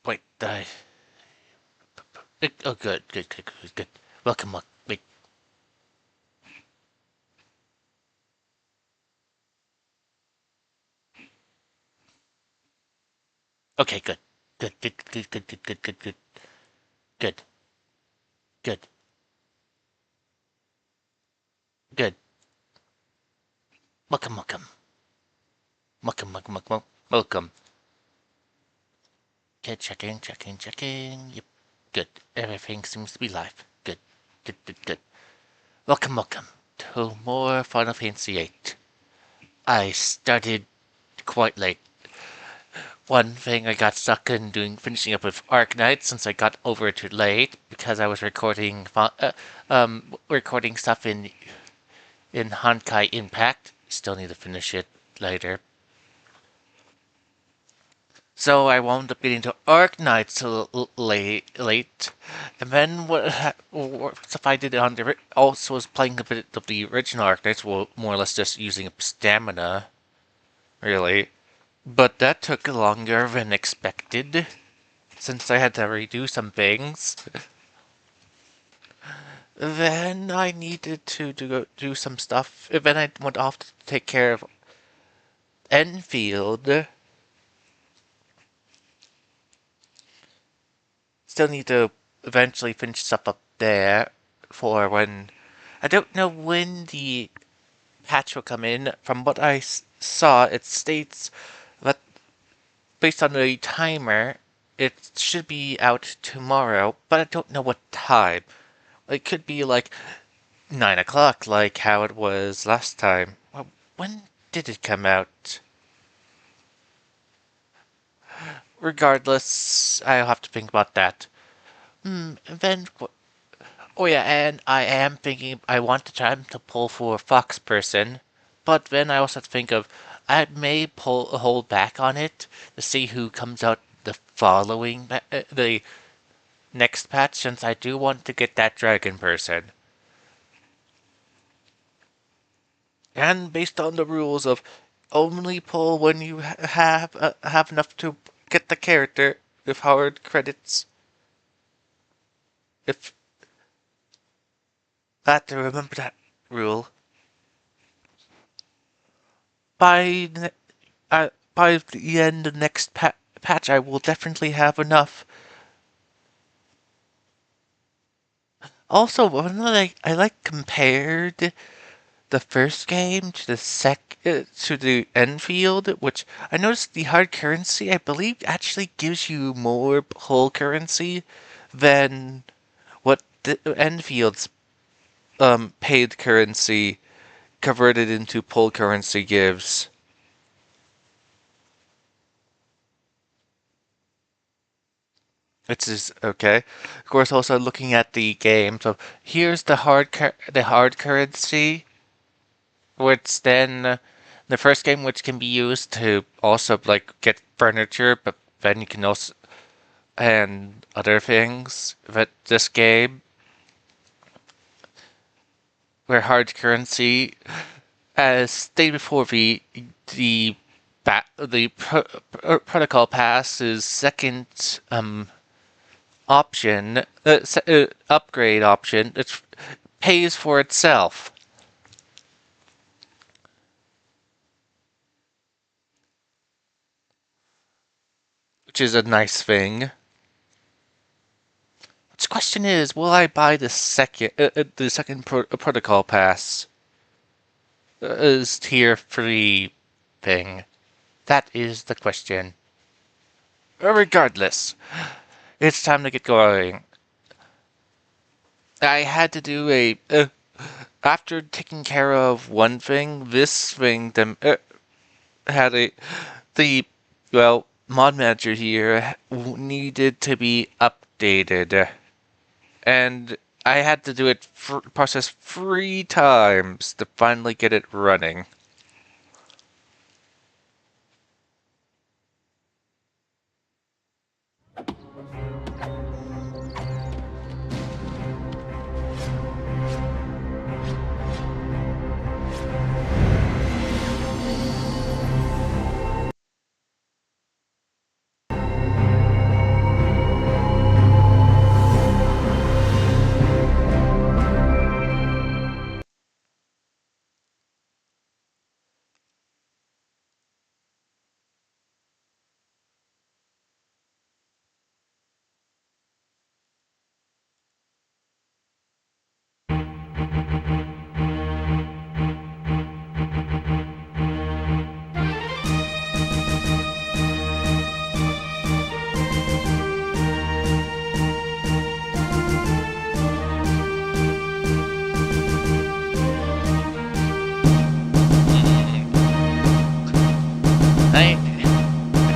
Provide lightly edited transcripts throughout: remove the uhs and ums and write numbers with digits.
Wait, oh, good. Welcome, wait. Okay, good. Good, good, good. Welcome. Okay, checking. Yep, good. Everything seems to be live. Good. Welcome to more Final Fantasy VIII. I started quite late. One thing I got stuck in finishing up with Arknight since I got over too late because I was recording stuff in Honkai Impact. Still need to finish it later. So I wound up getting to Arknight so late, and then what stuff I did on the also was playing a bit of the original Arknights, well, more or less just using stamina, really. But that took longer than expected, since I had to redo some things. Then I needed to do some stuff. Then I went off to take care of Enfield. Still need to eventually finish stuff up there for when. I don't know when the patch will come in. From what I saw, it states that based on the timer, it should be out tomorrow, but I don't know what time. It could be like 9 o'clock, like how it was last time. Well, when did it come out? Regardless, I'll have to think about that. Then, oh yeah, and I am thinking I want to try to pull for a fox person, but then I also have to think of I may hold back on it to see who comes out the next patch, since I do want to get that dragon person. And based on the rules of only pull when you have enough to get the character with hard credits. If I have to remember that rule by by the end of the next patch, I will definitely have enough. Also, one that I like compared the first game to to the Enfield, which I noticed the hard currency I believe actually gives you more whole currency than what the Enfield's paid currency converted into pull currency gives. Which is okay. Of course, also looking at the game. So here's the hard currency, which then the first game, which can be used to also like get furniture, but then you can also and other things. But this game, where hard currency, as stated before, the protocol pass is second option, upgrade option. It pays for itself, which is a nice thing. The question is, will I buy the second protocol pass as tier 3 thing? That is the question. Regardless, it's time to get going. I had to do after taking care of one thing, this thing had the well mod manager here needed to be updated, and I had to do it process 3 times to finally get it running.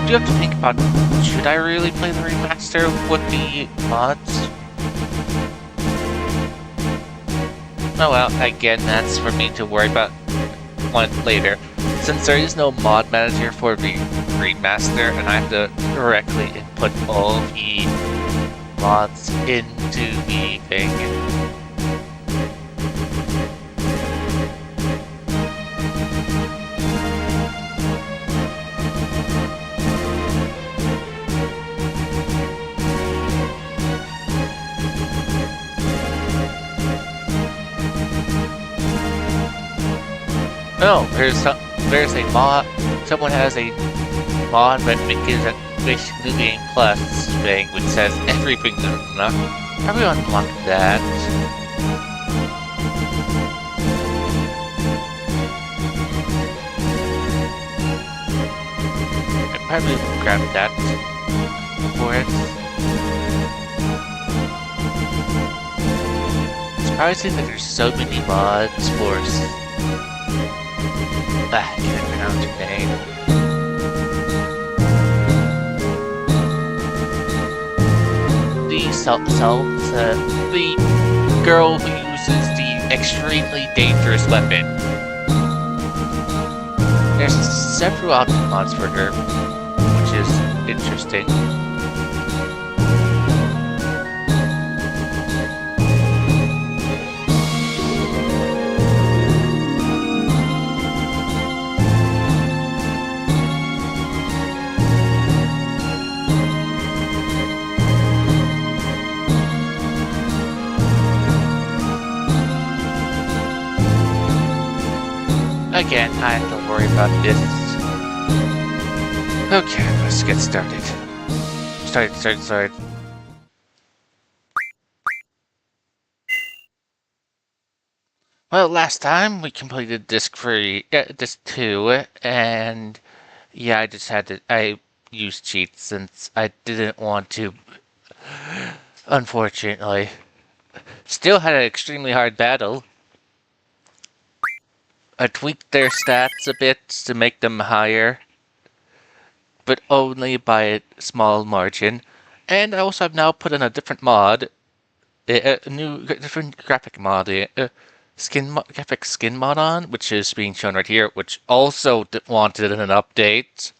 do have to think about, should I really play the remaster with the mods? Oh well, again, that's for me to worry about one later. Since there is no mod manager for the remaster, and I have to directly input all the mods into the thing. Oh, there's a mod. Someone has a mod that makes New Game Plus thing, which says everything unlocked. How do we unlock that? I probably grab that for it. Surprising that there's so many mods for. I can't pronounce her name. The girl who uses the extremely dangerous weapon. There's several option mods for her, which is interesting. Again, I have to worry about this. Okay, let's get started. Start. Well, last time we completed disc 2, and yeah, I used cheats since I didn't want to, unfortunately. Still had an extremely hard battle. I tweaked their stats a bit to make them higher, but only by a small margin. And I also have now put in a different mod, different graphic mod, graphic skin mod on, which is being shown right here, which also wanted an update.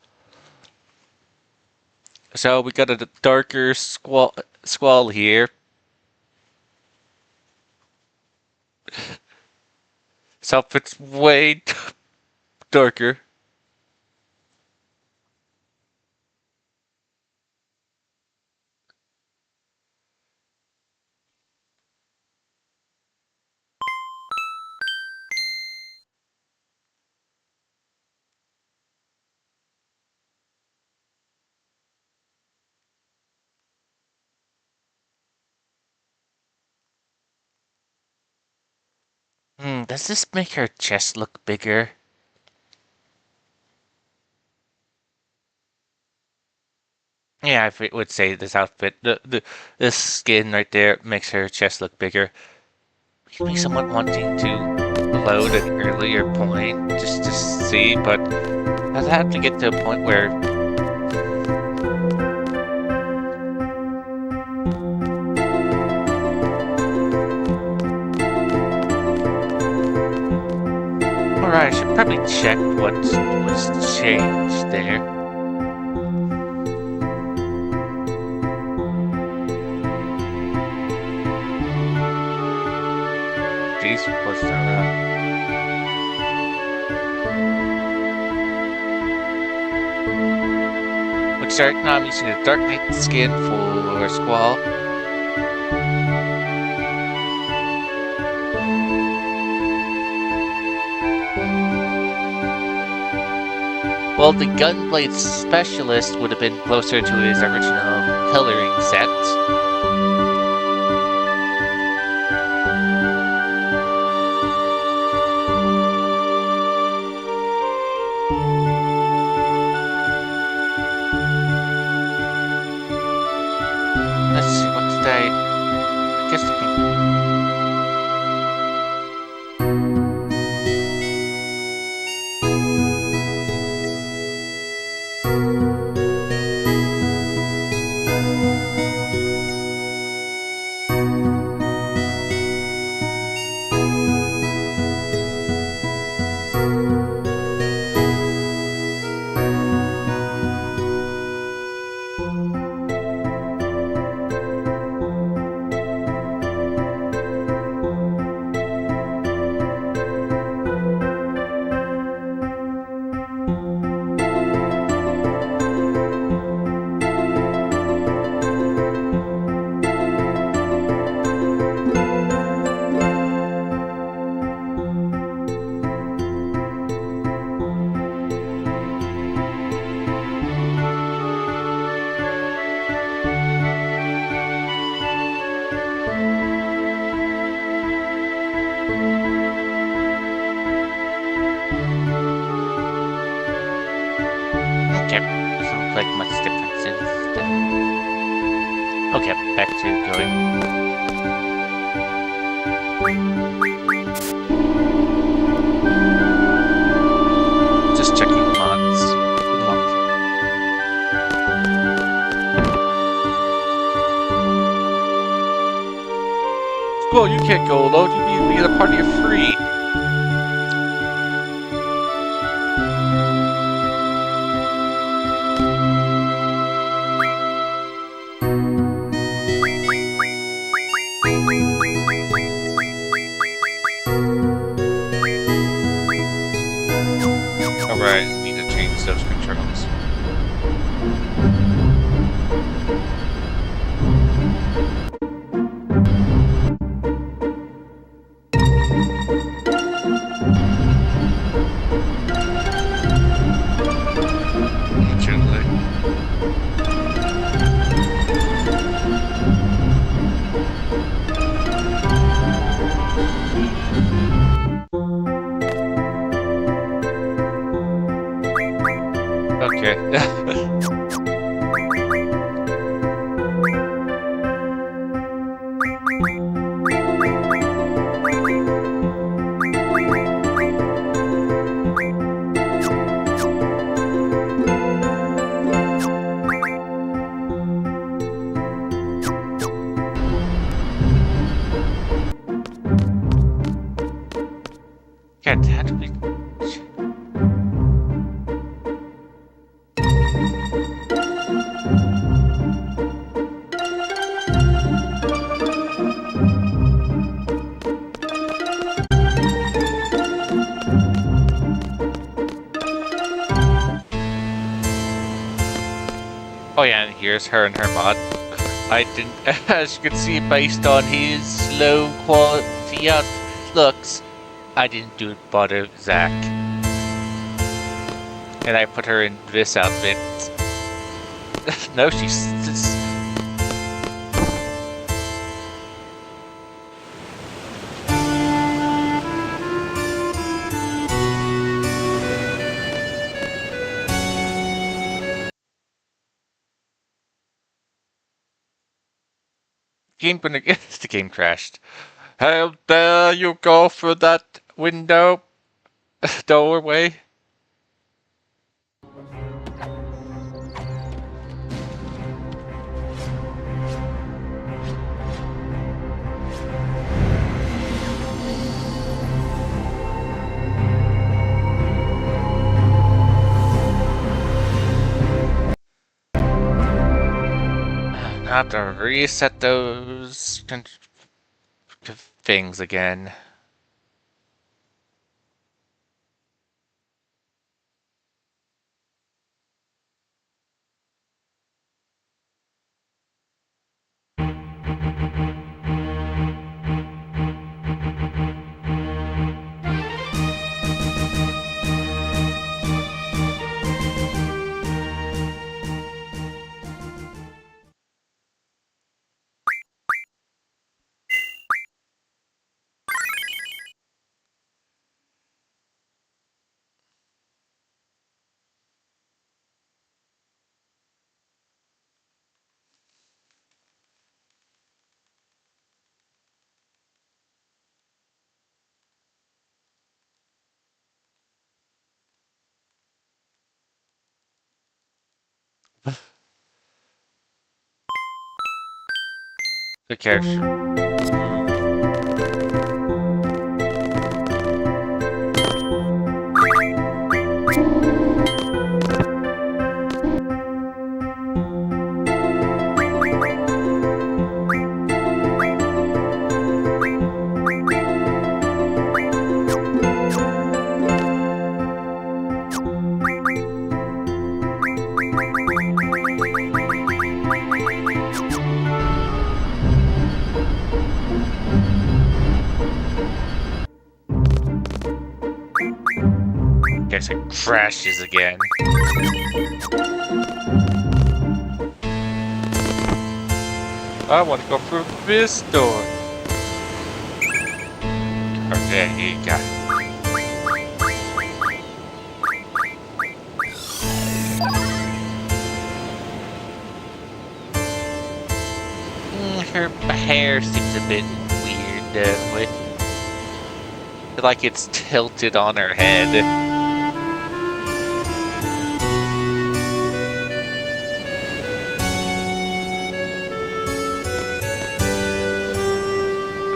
So we got a darker squall here. So it's way darker. Does this make her chest look bigger? Yeah, I would say this outfit, this skin right there makes her chest look bigger. Maybe someone wanting to load at an earlier point just to see, but I'd have to get to a point where Alright, I should probably check what was changed there. Jeez, what's that? Looks like now I'm using a Dark Knight skin for Squall. Well, the Gunblade Specialist would have been closer to his original coloring set. Let's see, what did I guess I can... Okay, back to going. Just checking mods. Well, you can't go alone. You need to be in a party of three. Alright, we need to change those controls. Okay. God, how do we... Oh yeah, and here's her and her mod. I didn't, as you can see, based on his low quality of looks, I didn't do it bother Zach. And I put her in this outfit. No, she's just... The game crashed. How dare you go through that window? Doorway? I have to reset those things again. The character. Guess it crashes again. I want to go through this door. Okay, here you go. her hair seems a bit weird, with like it's tilted on her head.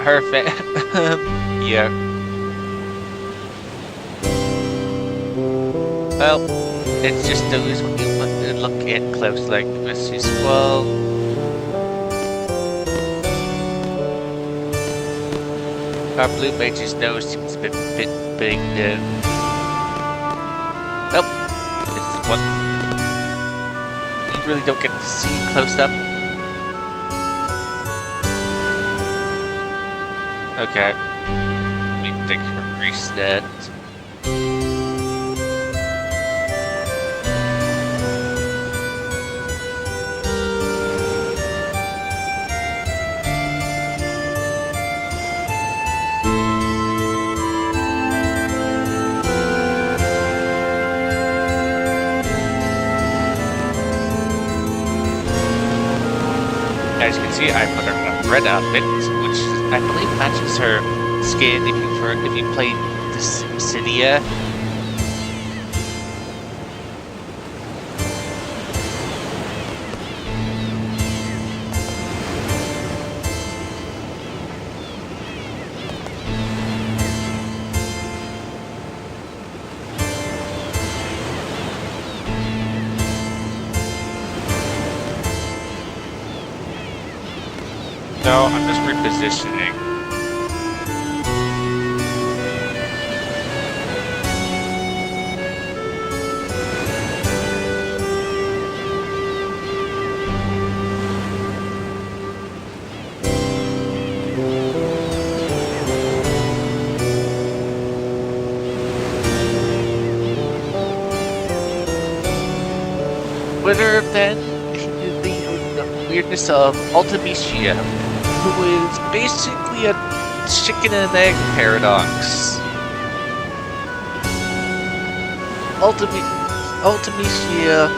Her yeah. Well, it's just those when you look at close like this as well. Our blue mage's nose seems a bit big though. Nope, this is one you really don't get to see close up. Okay, let me think for reset. As you can see, I put her in a red outfit, which I believe matches her skin if you played this Cydia. No, I'm just repositioning. Whether then the weirdness of Ultimecia, who is basically a chicken and egg paradox. Ultimecia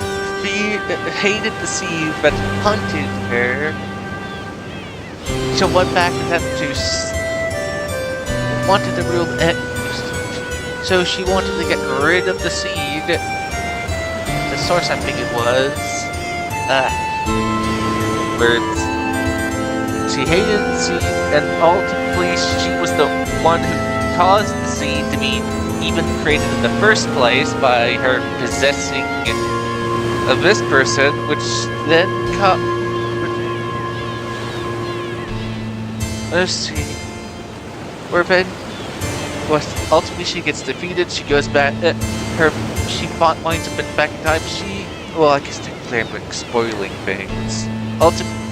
hated the sea that hunted her. She went back and had wanted to rule it. So she wanted to get rid of the seed. The source, I think it was. Words. She hated the seed, and ultimately she was the one who caused the seed to be even created in the first place by her possessing this person, which then let's see. Where then, ultimately she gets defeated. She goes back. She winds up back in time. Well, I guess technically I'm like spoiling things.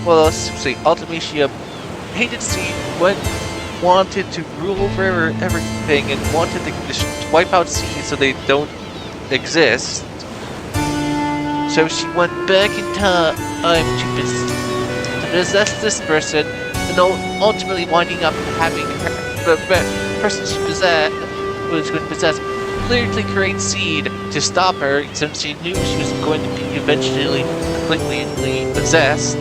Let's see. Ultimecia hated Seed, wanted to rule over everything, and wanted to just wipe out Seed so they don't exist. So she went back in time to possess this person, and ultimately winding up having the person she was going to possess clearly create Seed to stop her, since she knew she was going to be eventually completely possessed.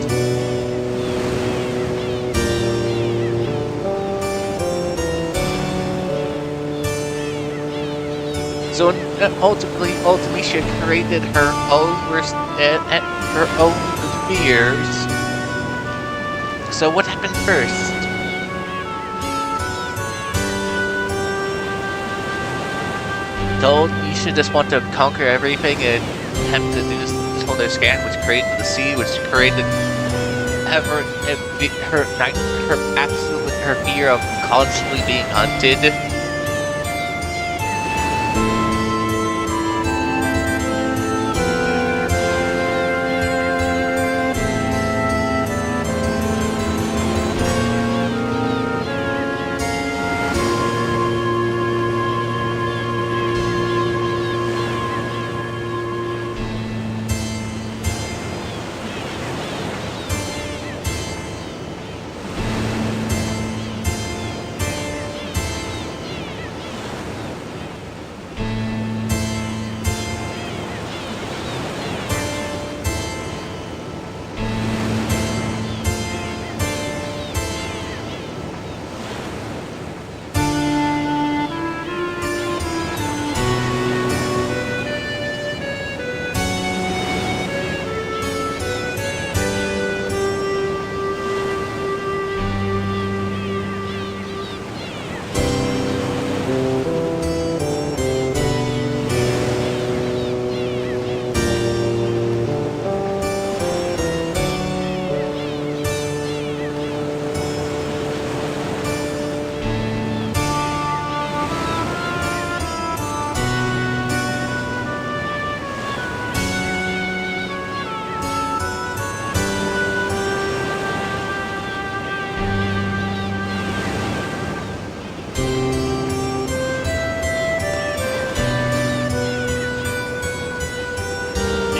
So ultimately, she created her own worst and her own fears. So what happened first? Told you should just want to conquer everything and attempt to do this whole scan, which created the sea, which created her fear of constantly being hunted.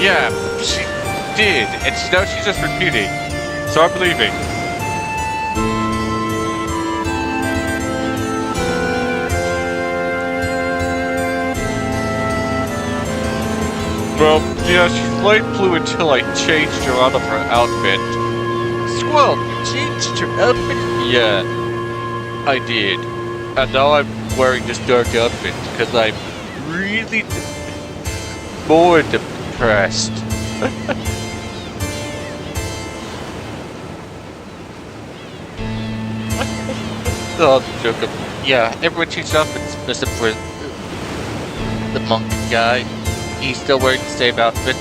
Yeah, she did, and now she's just repeating. So I'm leaving. Well, yeah, she light blue until I changed her out of her outfit. Squirrel, you changed your outfit? Yeah, I did. And now I'm wearing this dark outfit because I'm really more depressed. Oh, joke. Yeah, everyone changes outfits except for the monk guy. He's still wearing the same outfit.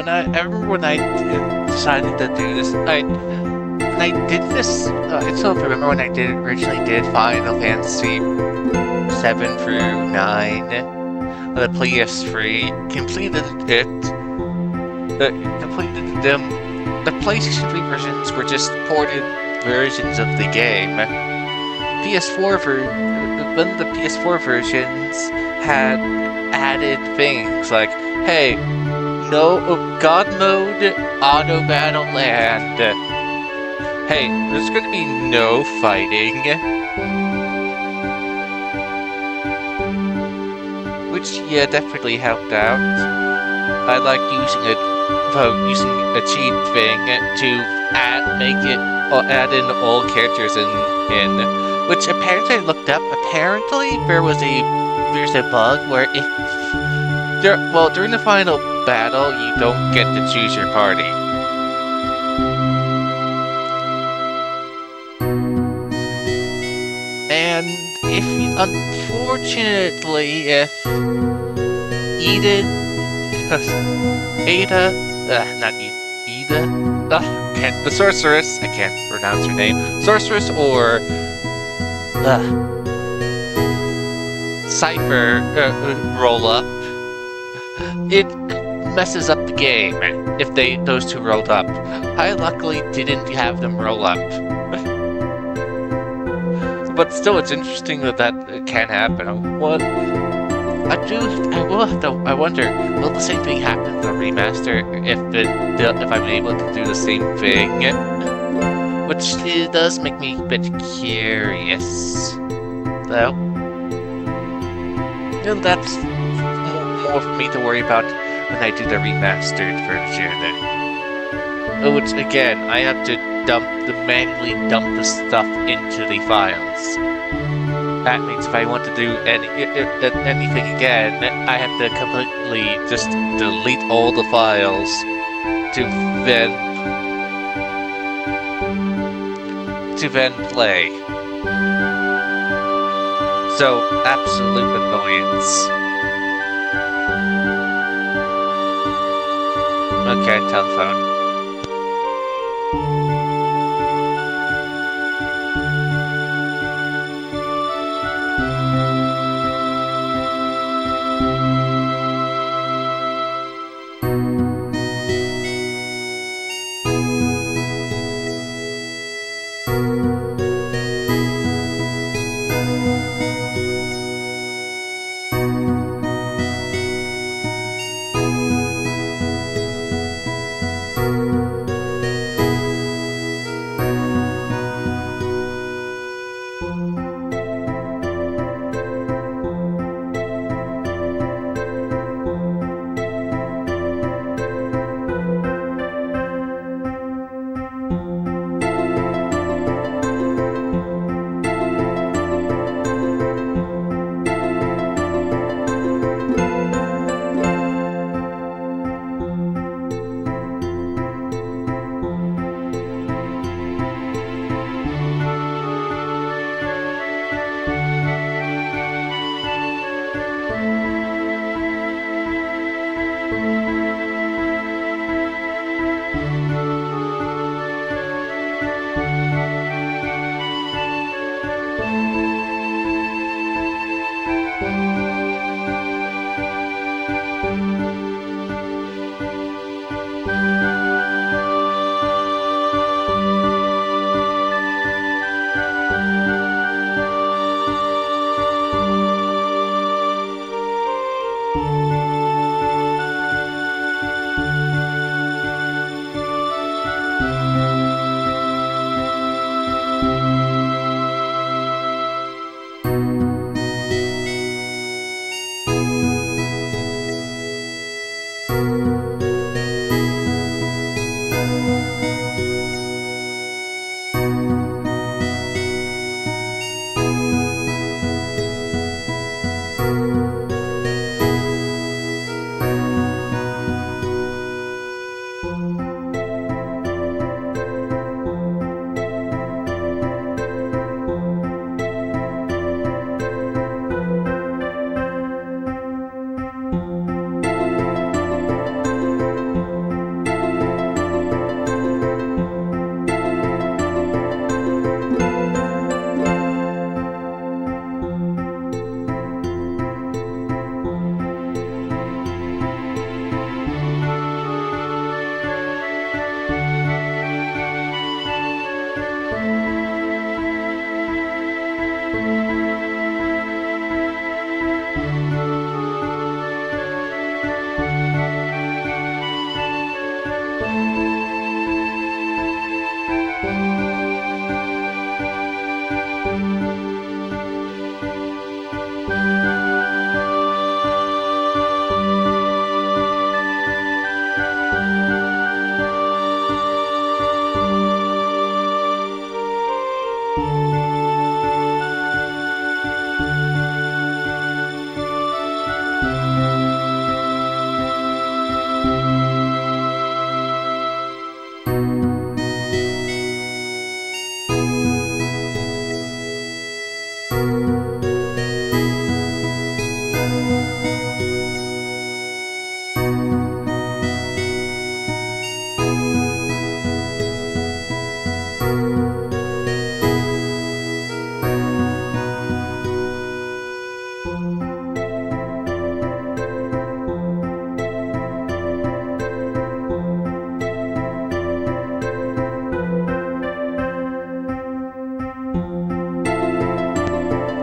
I remember when I decided to do this, when I did this, I still remember when I originally did Final Fantasy 7 through 9 on the PS3, completed it, completed them. The PlayStation 3 versions were just ported versions of the game. One of the PS4 versions had added things like, hey, no God mode, auto battle, and hey, there's going to be no fighting, which yeah definitely helped out. I like using a cheat thing to add in all characters in which apparently I looked up. Apparently there's a bug where during the final battle, you don't get to choose your party. And unfortunately, if the sorceress, I can't pronounce her name, sorceress or, Cypher, roll up, it messes up the game if those two rolled up. I luckily didn't have them roll up. But still, it's interesting that can happen. I wonder, will the same thing happen in the remaster if I'm able to do the same thing? Which does make me a bit curious, though. And that's more for me to worry about when I do the remastered version. Which again, I have to manually dump the stuff into the files. That means if I want to do anything again, I have to completely just delete all the files to then play. So, absolute annoyance. Okay, telephone.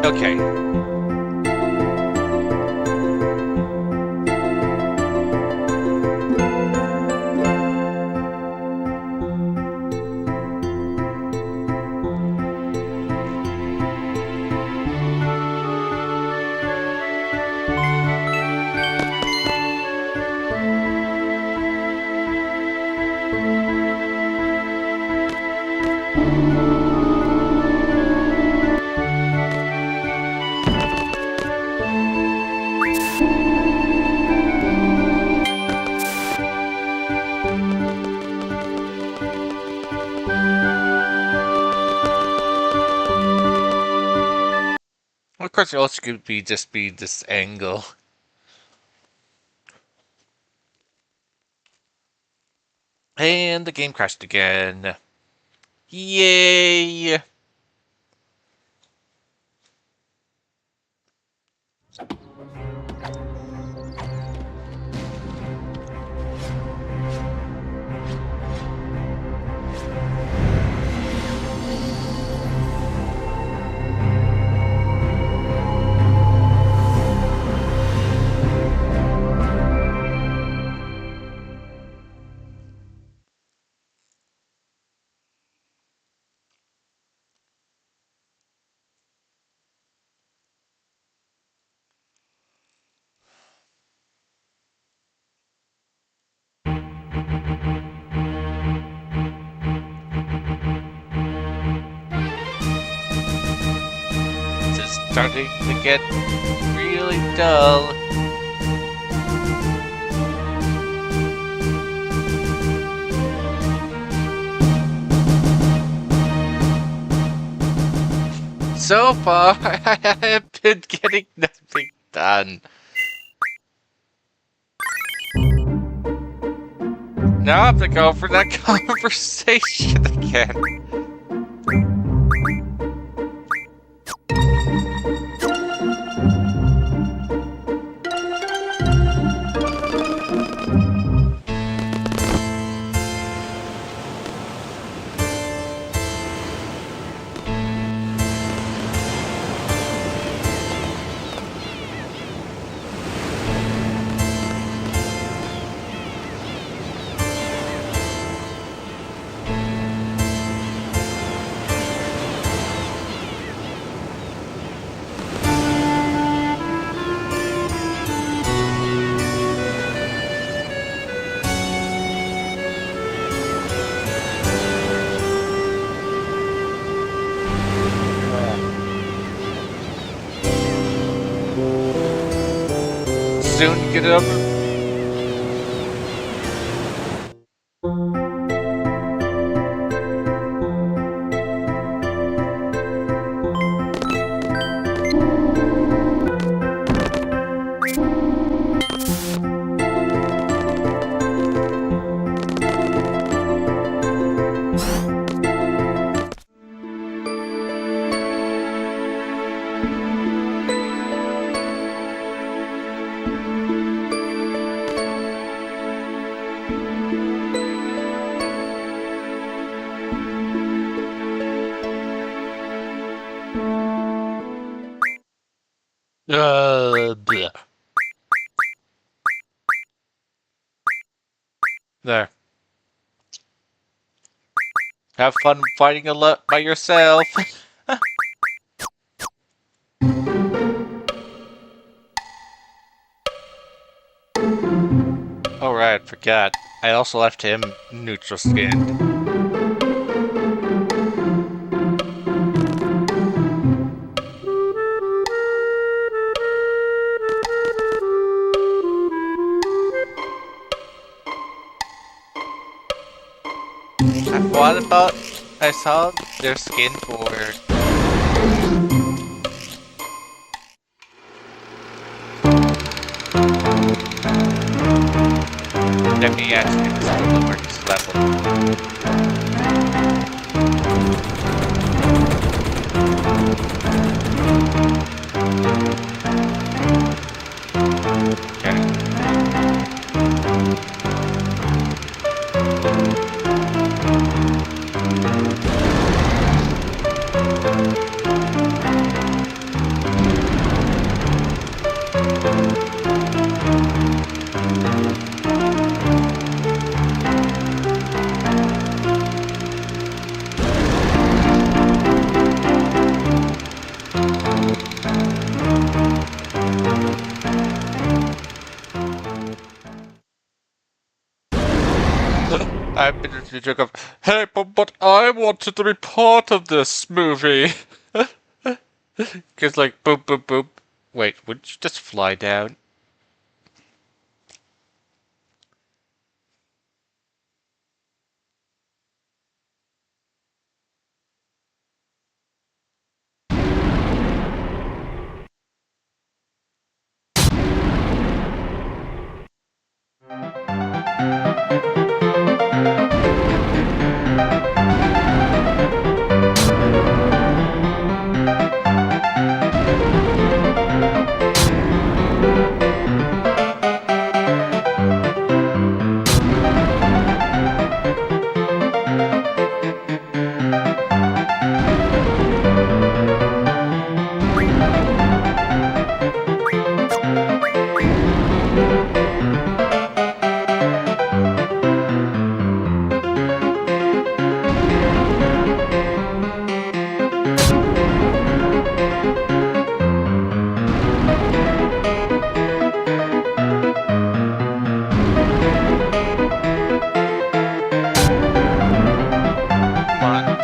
Okay. Of course, it also could be just be this angle. And the game crashed again. Yay! This is starting to get really dull. So far, I have been getting nothing done. Now I have to go for that conversation again. Soon get it over. Bleh. There. Have fun fighting a lot by yourself. Oh right, forgot. I also left him neutral skinned. What about I saw their skin for let me actually this will lower this level. Okay. I've been into the joke of, hey, but I wanted to be part of this movie. Because like, boop, boop, boop. Wait, would you just fly down?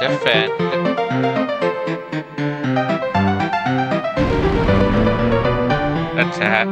defend. Attack.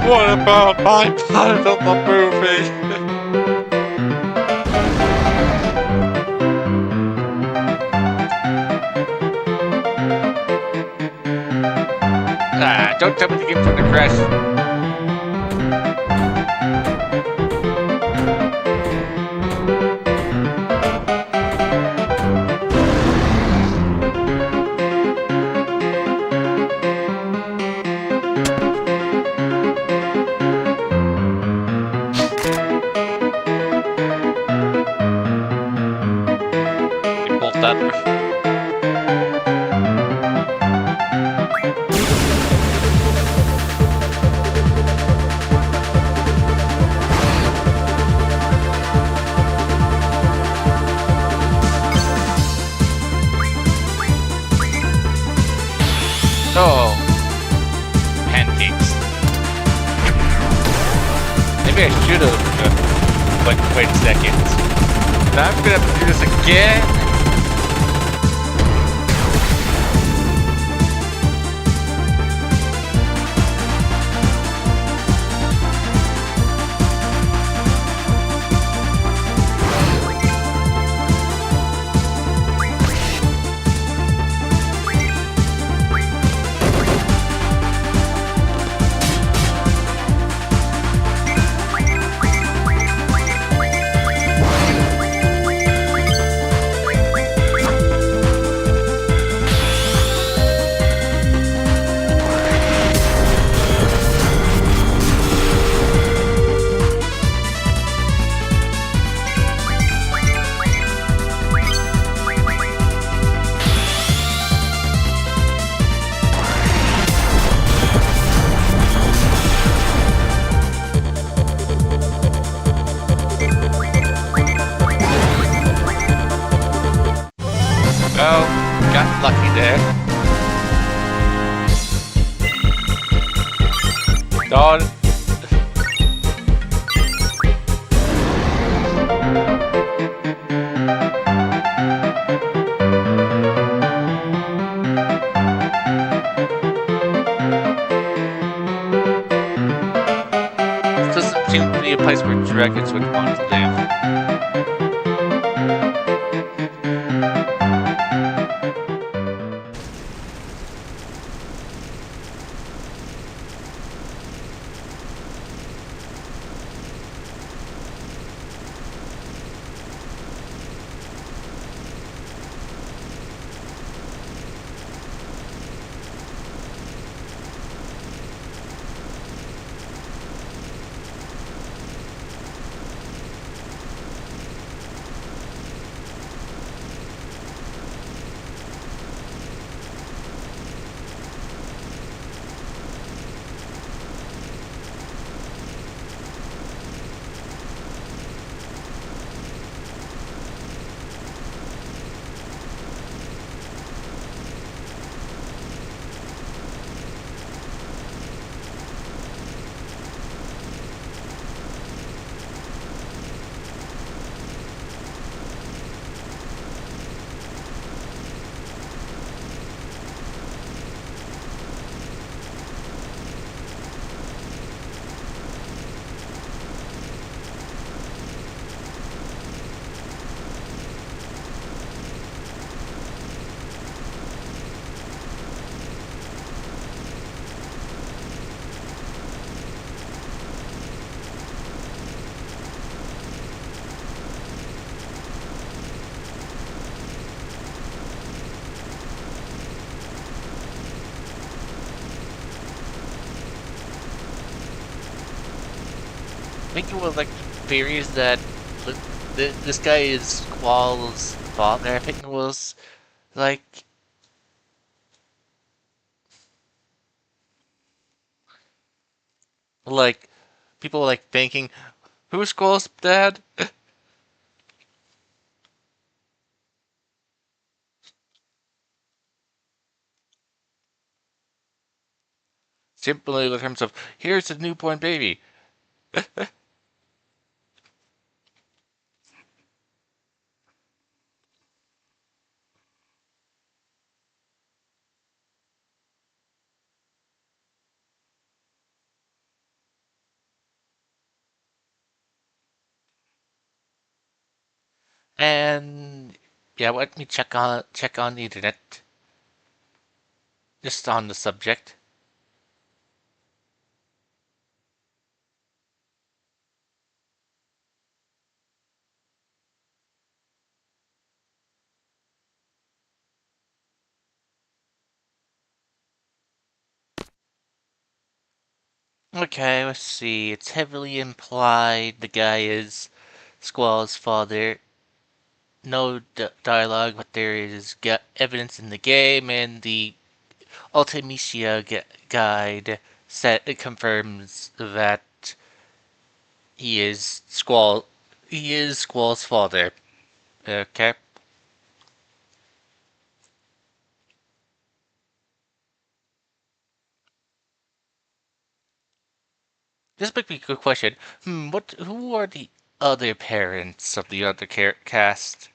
What about my part of the movie? Don't tell me the game's gonna crash. You both that. Oh, pancakes. Maybe I should have. Wait a second. Now I'm gonna have to do this again. Oh, got lucky there. Darn. This doesn't seem to be a place where dragons would want to live. think it was like theories that this guy is Squall's father. I think it was like like people like thinking, who's Squall's dad? Simply in terms of here's a newborn baby. And yeah, let me check on the internet just on the subject. Okay, let's see. It's heavily implied the guy is Squall's father. No dialogue, but there is evidence in the game, and the Ultimecia guide it confirms that he is Squall. He is Squall's father. Okay. This might be a good question. What? Who are the other parents of the other cast?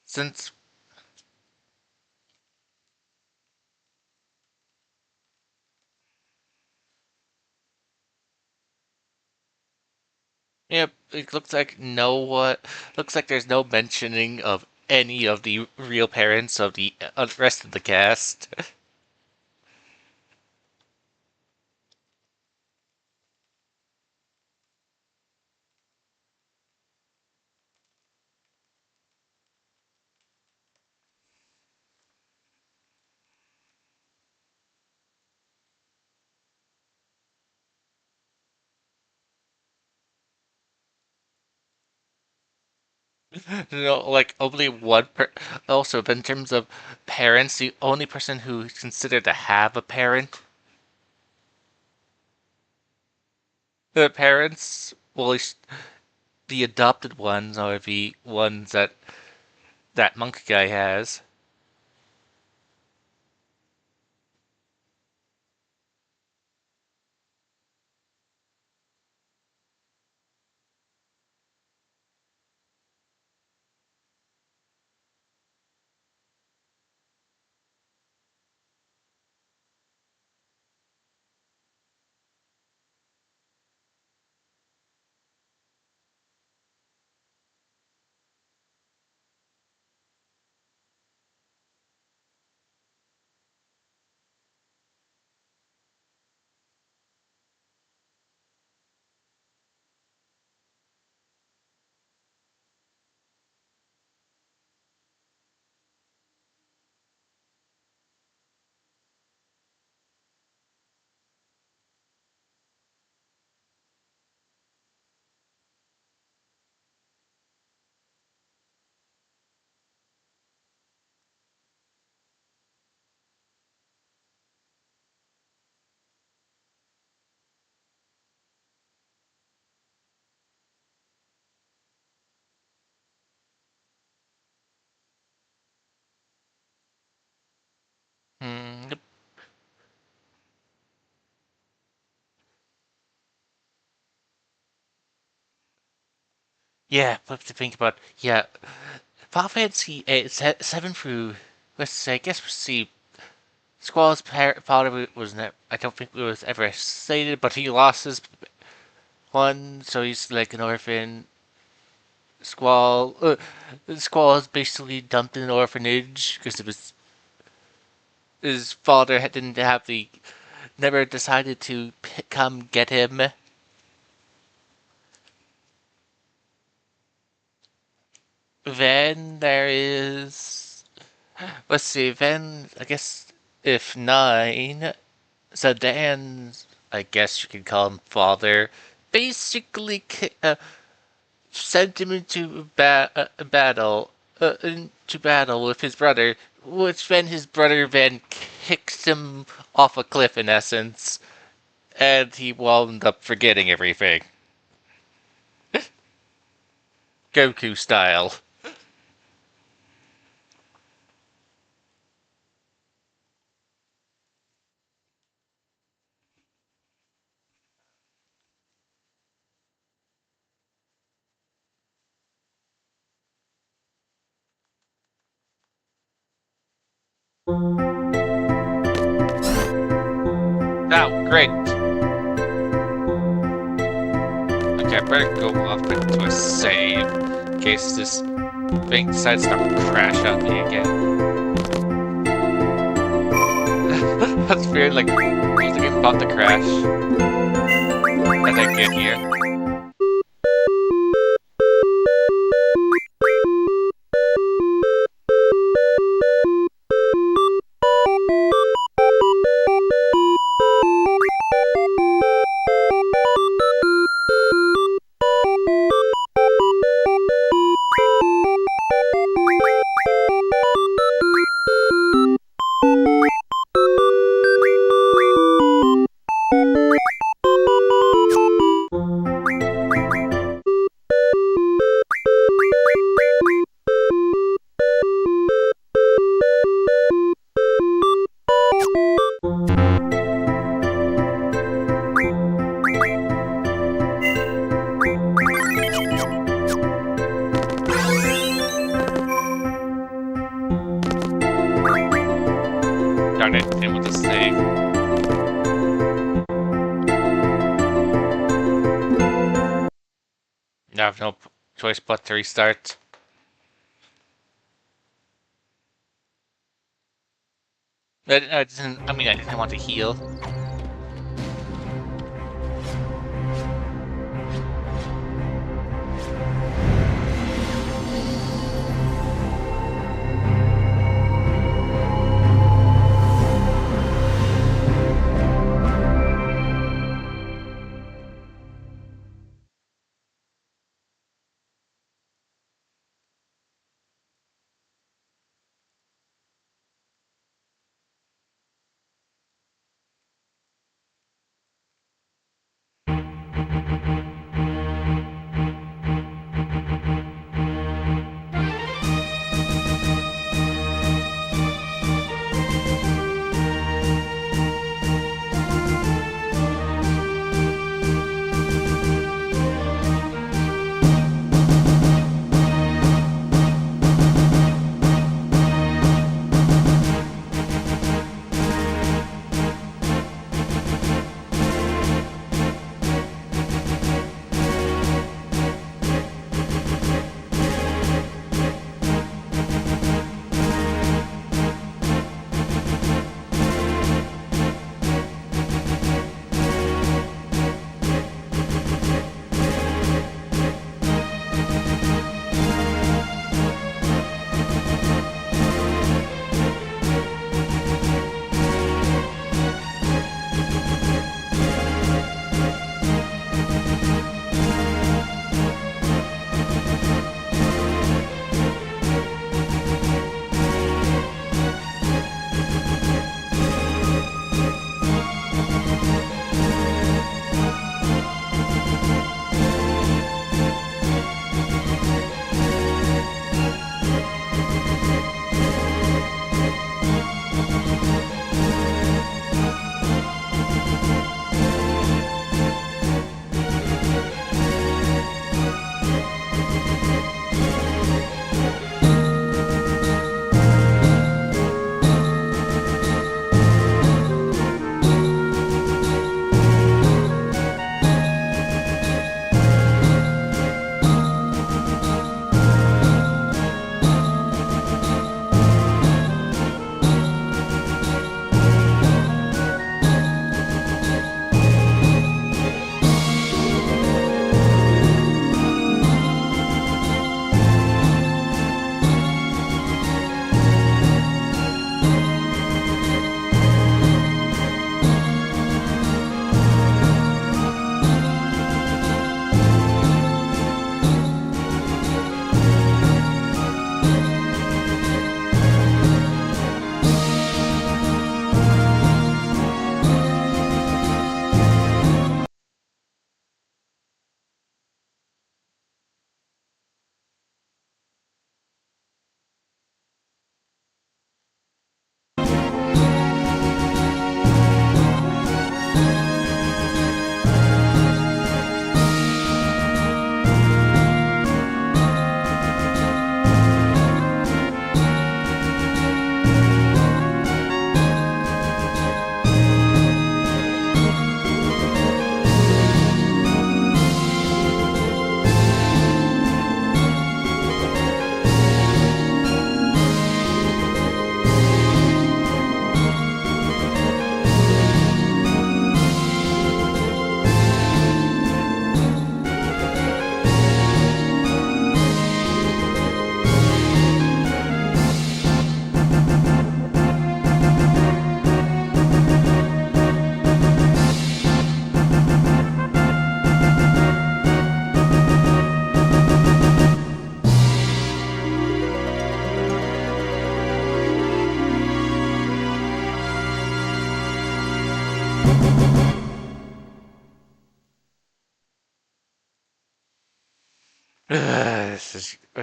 Since yep, it looks like looks like there's no mentioning of any of the real parents of the rest of the cast. Like only one also, but in terms of parents, the only person who's considered to have a parent, the parents, well, the adopted ones are the ones that monk guy has. Yeah, but to think about, yeah, Final Fantasy 8, 7 through, let's say, I guess we'll see, Squall's father was never, I don't think it was ever stated, but he lost his one, so he's like an orphan. Squall is basically dumped in an orphanage because it was his father didn't have the, never decided to come get him. Then there is, let's see, then I guess if 9, so Dan's, I guess you could call him father, basically sent him into battle, into battle with his brother, which then his brother then kicks him off a cliff in essence, and he wound up forgetting everything, Goku style. Now, great. Okay, I better go off into a save in case this thing decides to crash on me again. That's weird, like, the game about to crash as I get here. Darn it, and with the save. Now I have no choice but to restart. I didn't want to heal.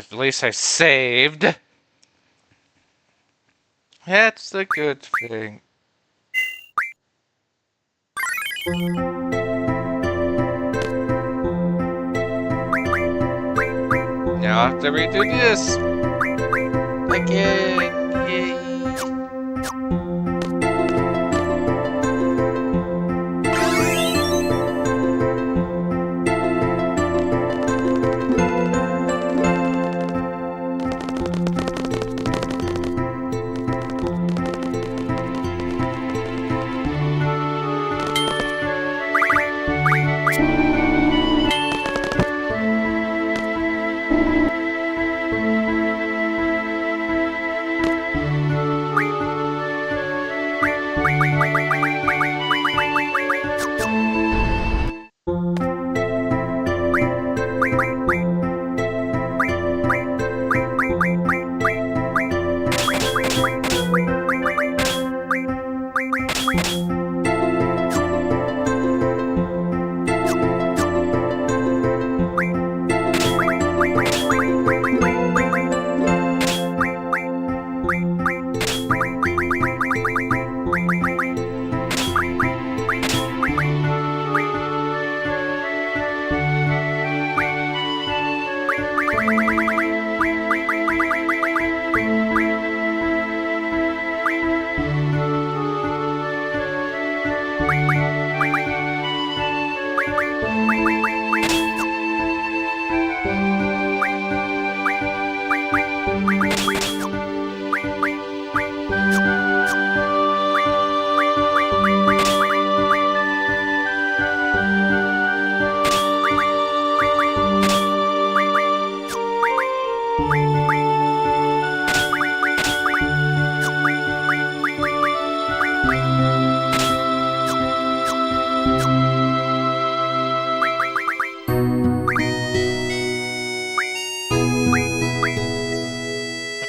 At least I saved. That's the good thing. Now I have to redo this again. Yay.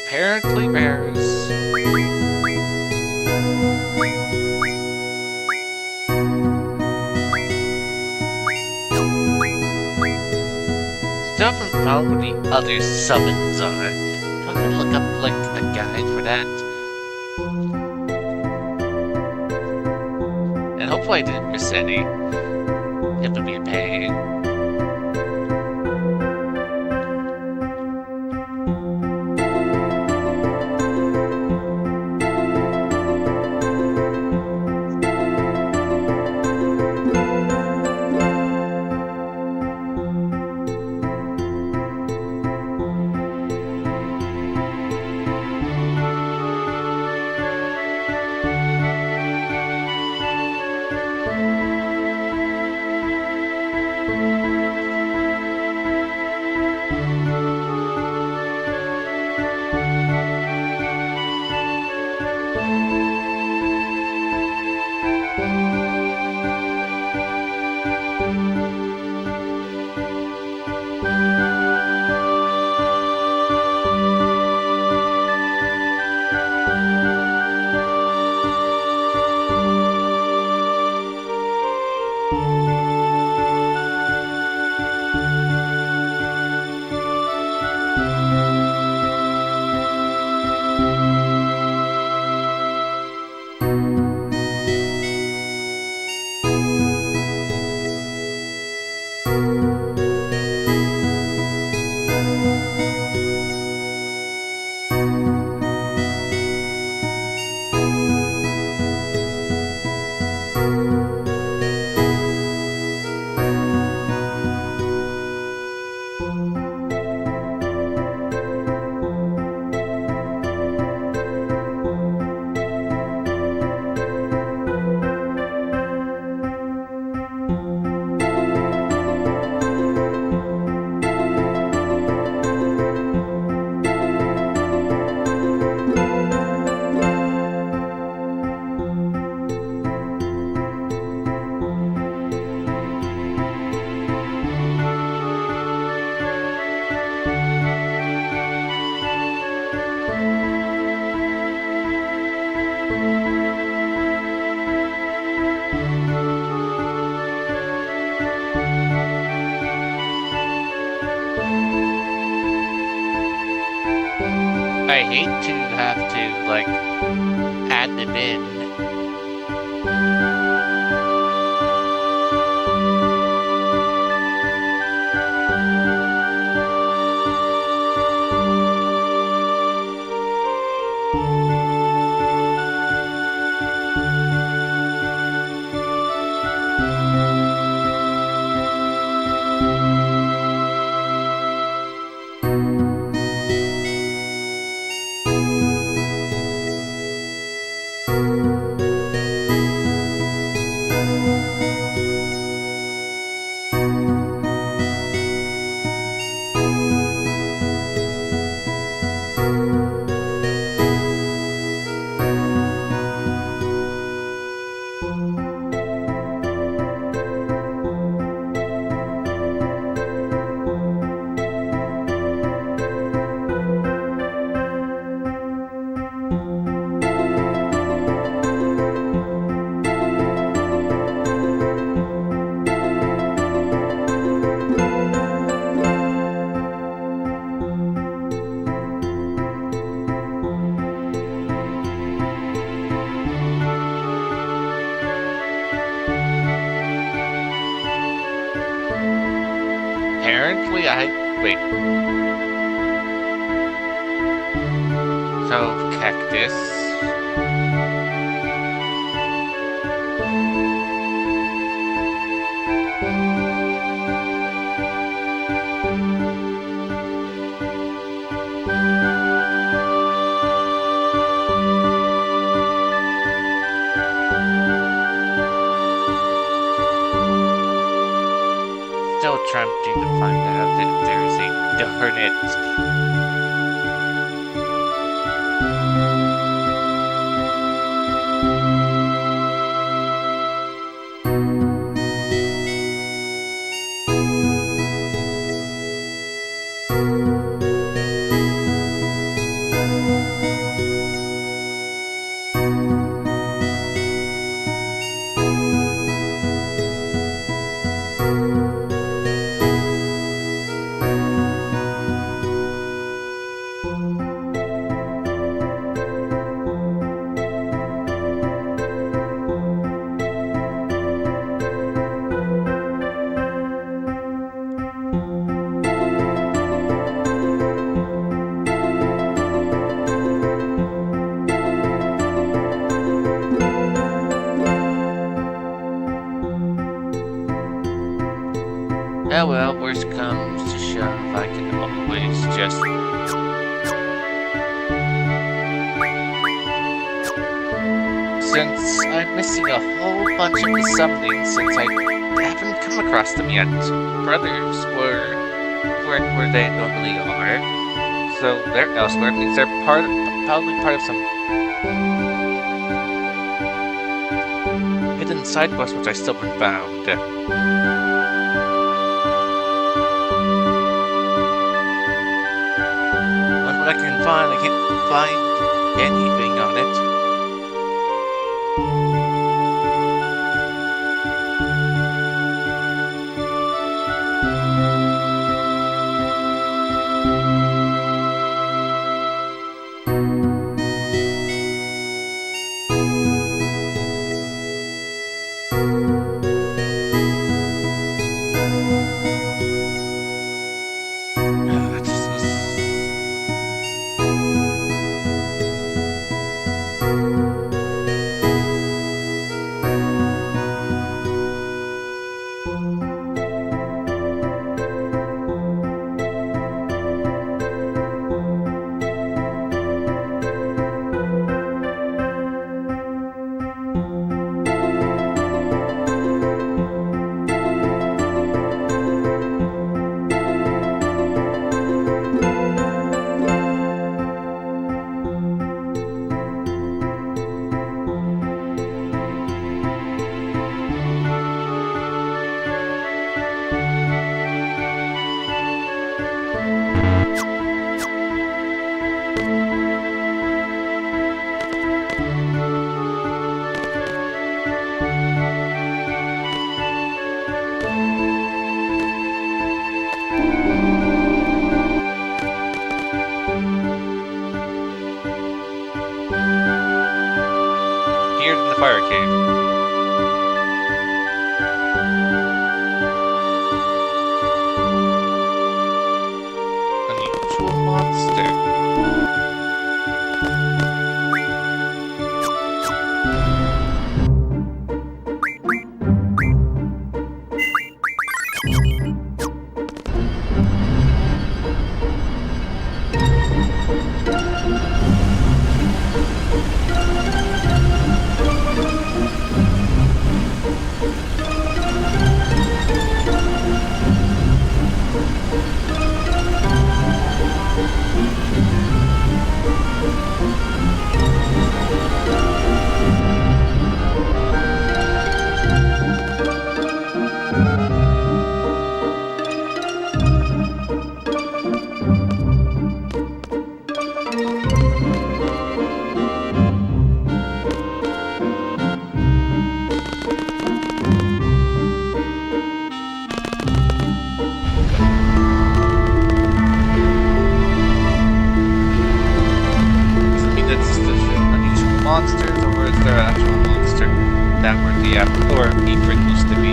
Apparently bears. Still haven't found what the other summons are. Do I gotta look up like a guide for that? And hopefully I didn't miss any. It would be a pain. I hate to have to, like, add them in. Apparently, wait. So, cactus. Still attempting to find out if there's a definite. Oh well, worst comes to shove, I can always just... Since I'm missing a whole bunch of the summonings since I haven't come across them yet. Brothers weren't where they normally are. So they're elsewhere, means they're probably part of some hidden side quest which I still haven't found. I can't find anything on it. fire cave. Unusual monster. Monsters, or is there an actual monster that where the apron used to be?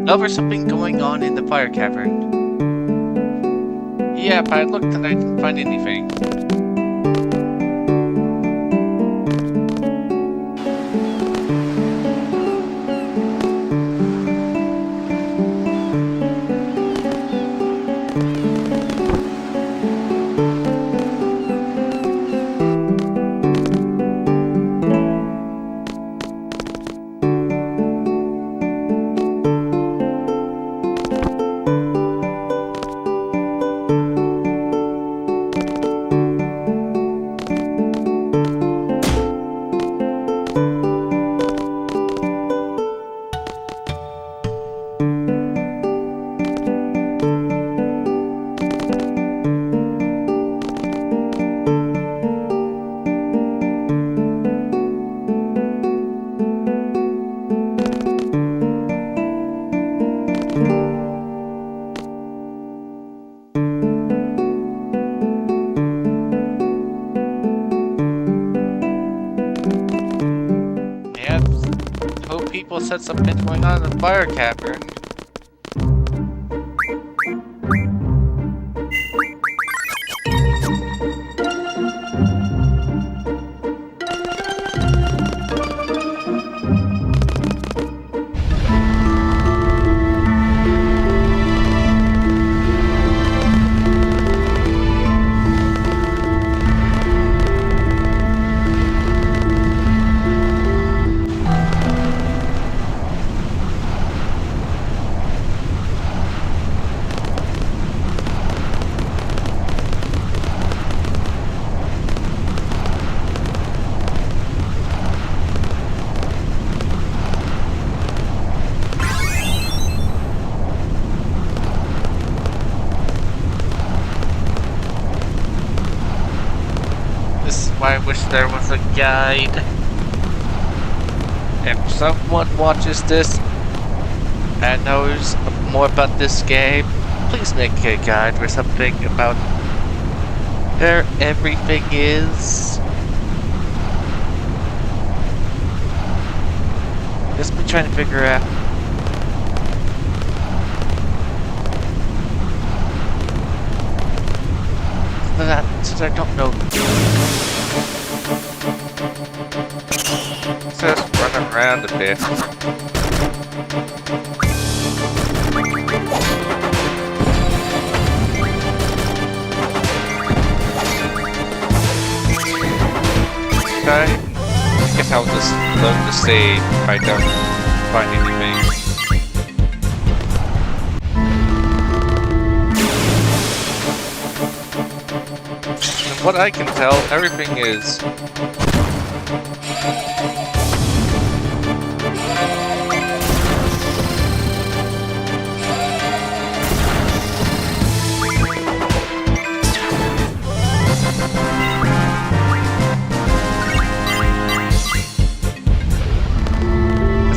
Oh, there's something going on in the fire cavern. Yeah, but I looked and I didn't find anything. People said something going on in the fire cavern. why I wish there was a guide. If someone watches this and knows more about this game, please make a guide or something about where everything is. Just been trying to figure out. Since I don't know. Just run around a bit. I guess I'll just load the save if I don't find anything. From what I can tell, everything is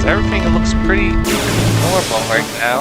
everything looks pretty normal right now.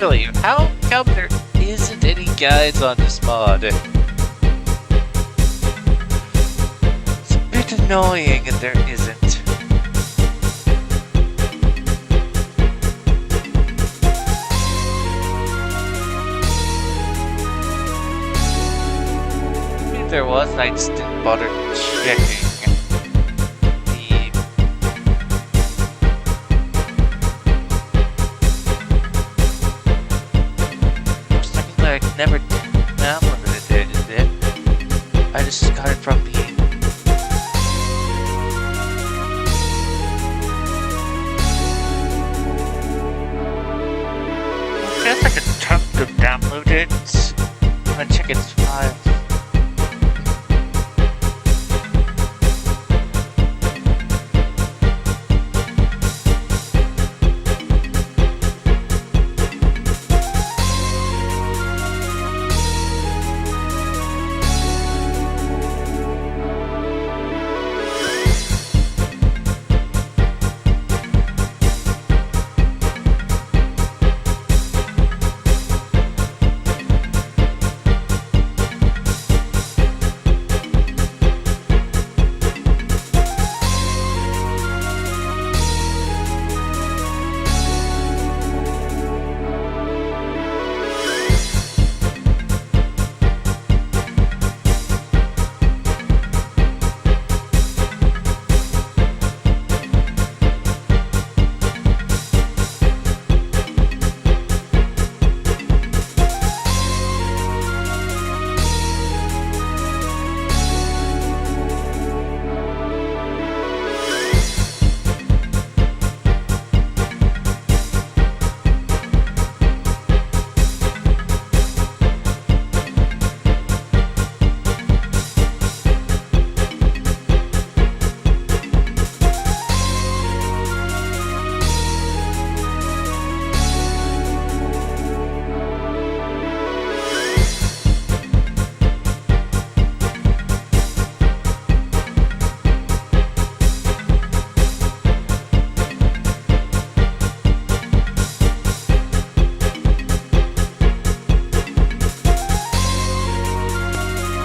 Really, how come there isn't any guides on this mod? It's a bit annoying that there isn't. If there was, I just didn't bother checking. Never downloaded it. I just got it from the. I guess I could attempt to download it and check its files.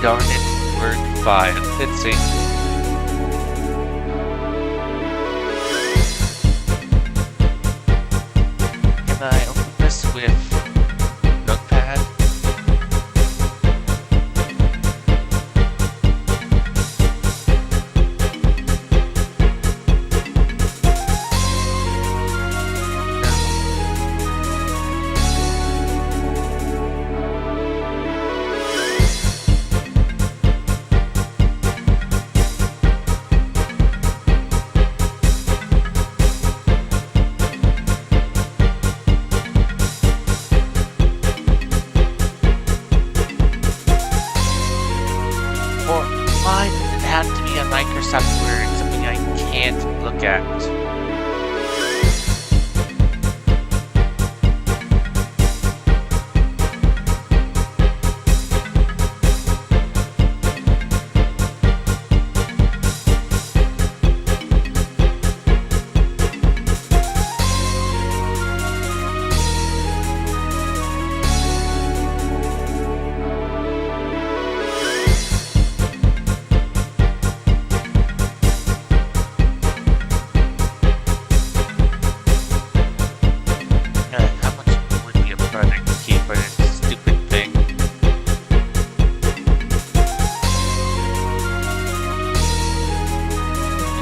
darn it, Word file. Let's see. Can I open this with Notepad? Why does it have to be a Microsoft Word, something I can't look at? How much would be a project to keep for this stupid thing?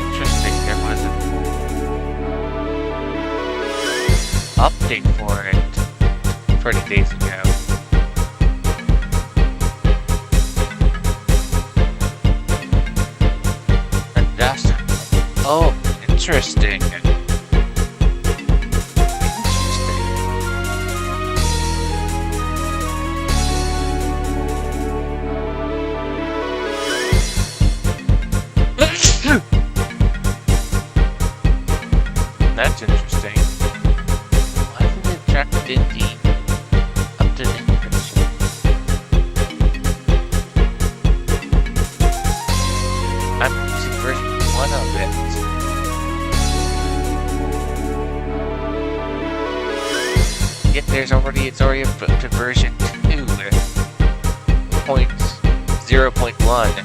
Interesting, there was an update for it 30 days ago. And that's... Oh, interesting. That's interesting. Why isn't it tracked in the up-to-date version? I'm using version 1 of it. Yet it's already up to version 2, 0.1.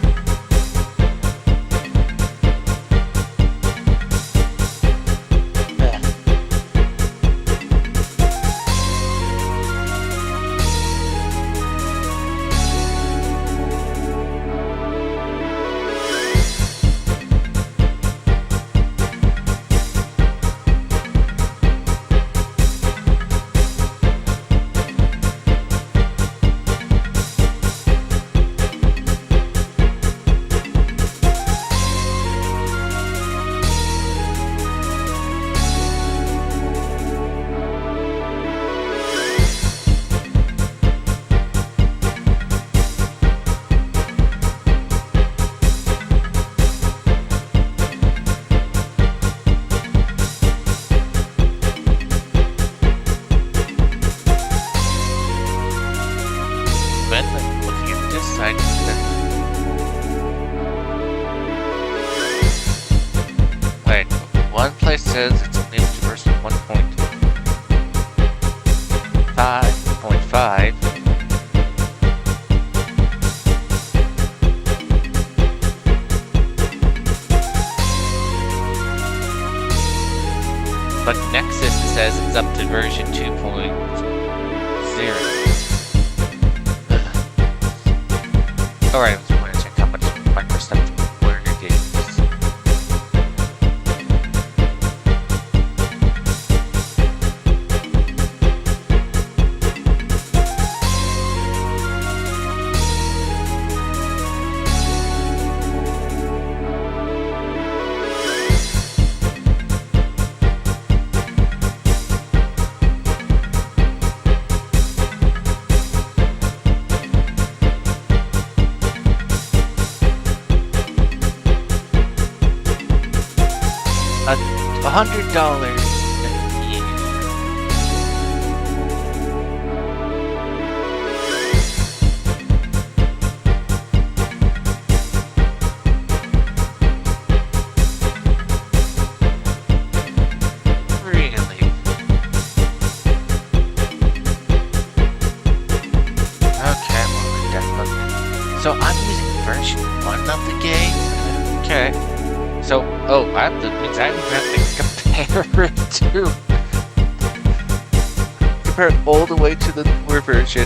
Looking at this side, wait, one place says it's only up to version 1.5.5. But Nexus says it's up to version 2.0. Alright, I'm going to check how much Microsoft Word it is. $100 a year. Really? Okay, well, we're done looking. So I'm using version 1 of the game? Okay. So, oh, that means I'm gonna have to compare it to... compare it all the way to the newer version.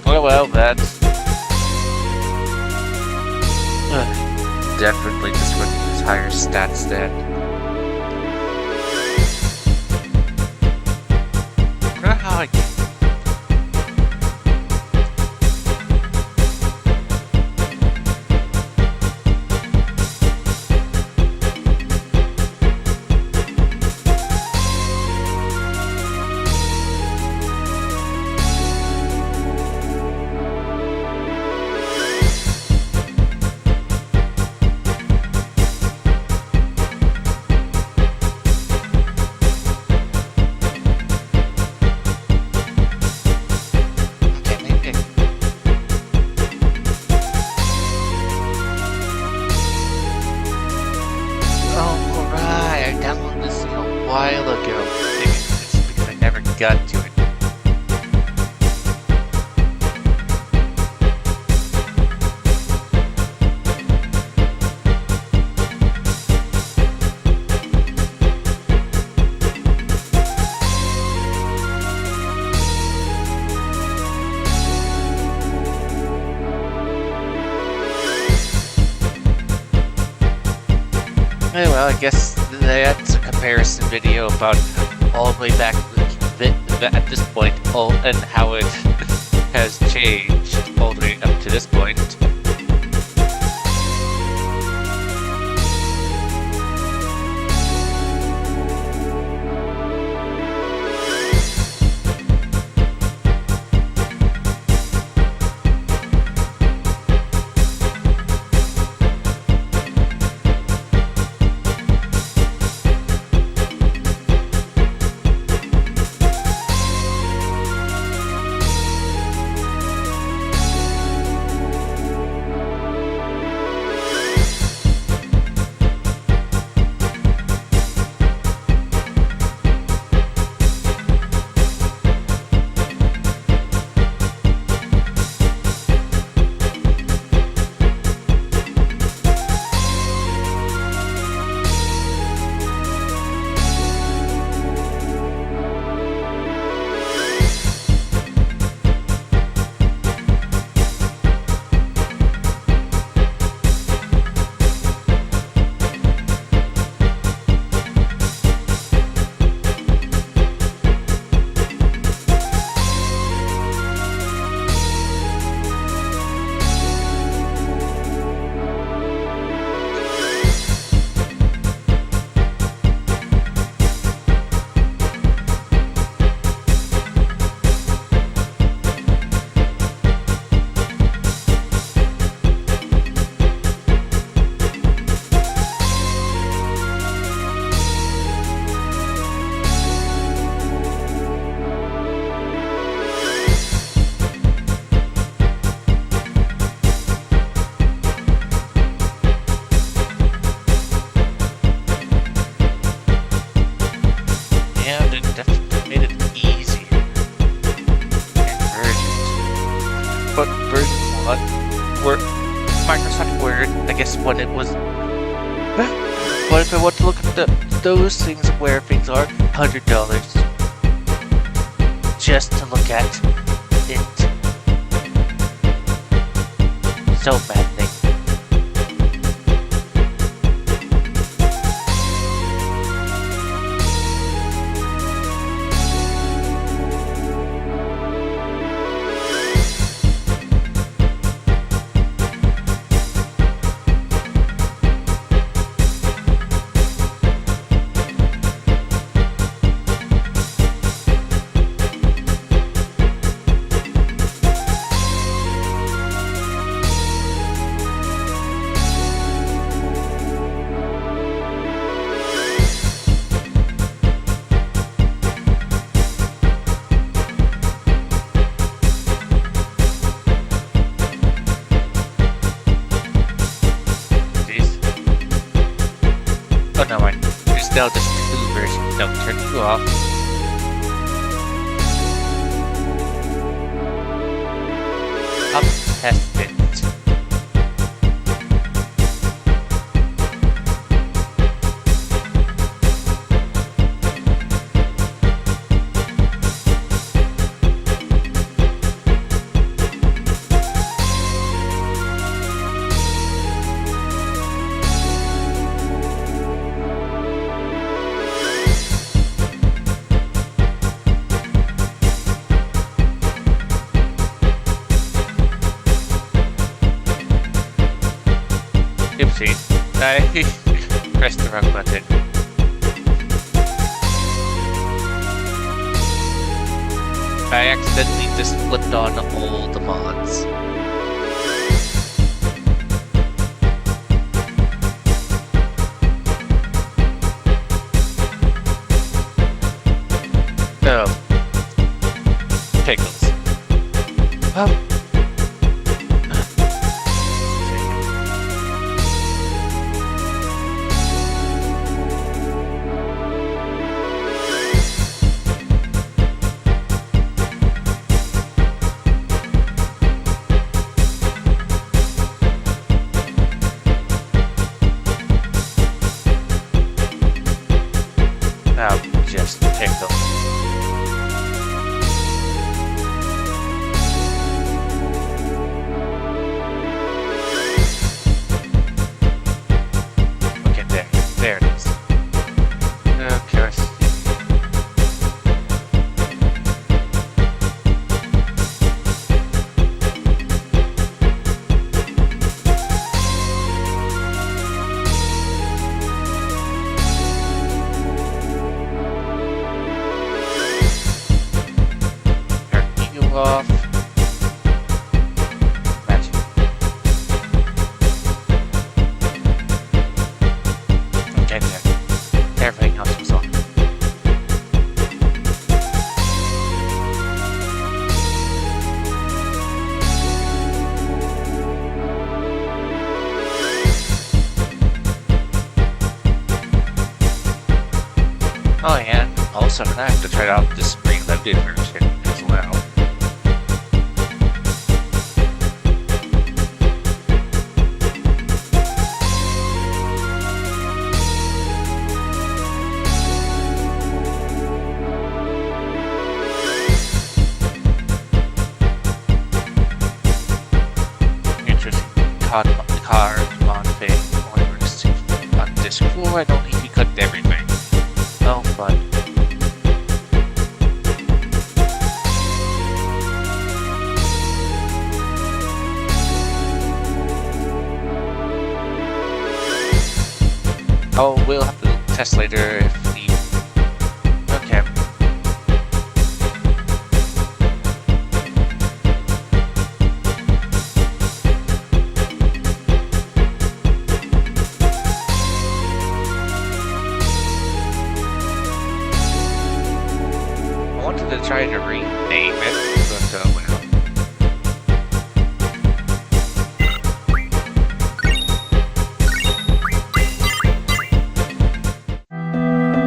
Oh well, that's... definitely just want to use higher stats then. I don't know how I get... while ago. Maybe it's because I never got to it. Hey, well, I guess that's a comparison video about all the way back at this point, and how it has changed all the way up to this point. But version 1, where Microsoft Word, I guess when it was... But if I want to look at those things where things are, $100. Just to look at it. So maddening. Oh, no, there's now just 2 versions. No, turn 2 off. I'll test it. Oopsies. I pressed the wrong button. I accidentally just flipped on all the mods. Oh. Pickles. Oh. Now just pickle. Okay, there it is. Okay, let's see. Turn you off. Magic. Okay, there. Everything else was on. Oh yeah, also I have to try out this reloaded version as well. Interesting card modifying only works on disc 4. I don't think we cooked everything. Oh, fun. Oh, we'll have to test later if need. Okay. I wanted to try to rename it, but well.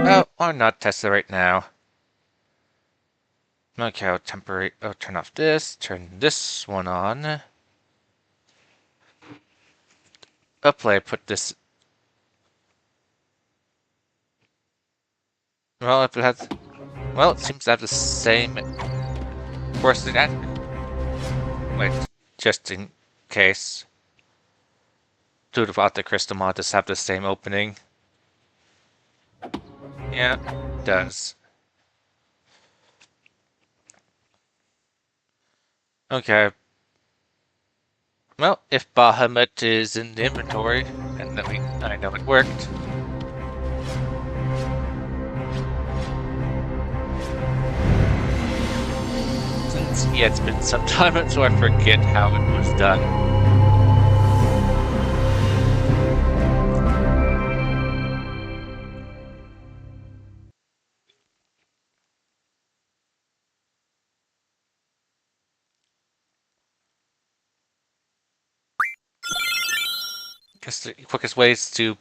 Oh, why not test it right now? Okay, I'll turn off this, turn this one on. Hopefully I put this. Well, if it has. Well, it seems to have the same course as that. Wait, just in case. Two of the crystal mod does have the same opening. Yeah, it does. Okay. Well, if Bahamut is in the inventory, and then I know it worked. Since, yeah, it's been some time, so I forget how it was done. Because the quickest ways to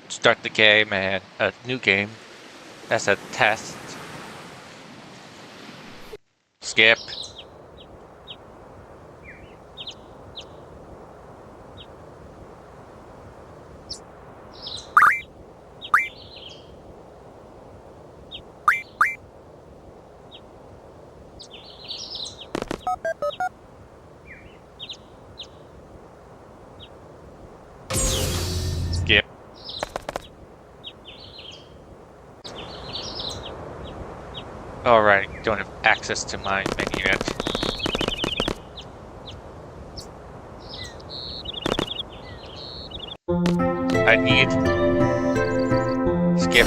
start the game and a new game as a test. Skip. Alright, don't have access to my menu yet. I need... skip.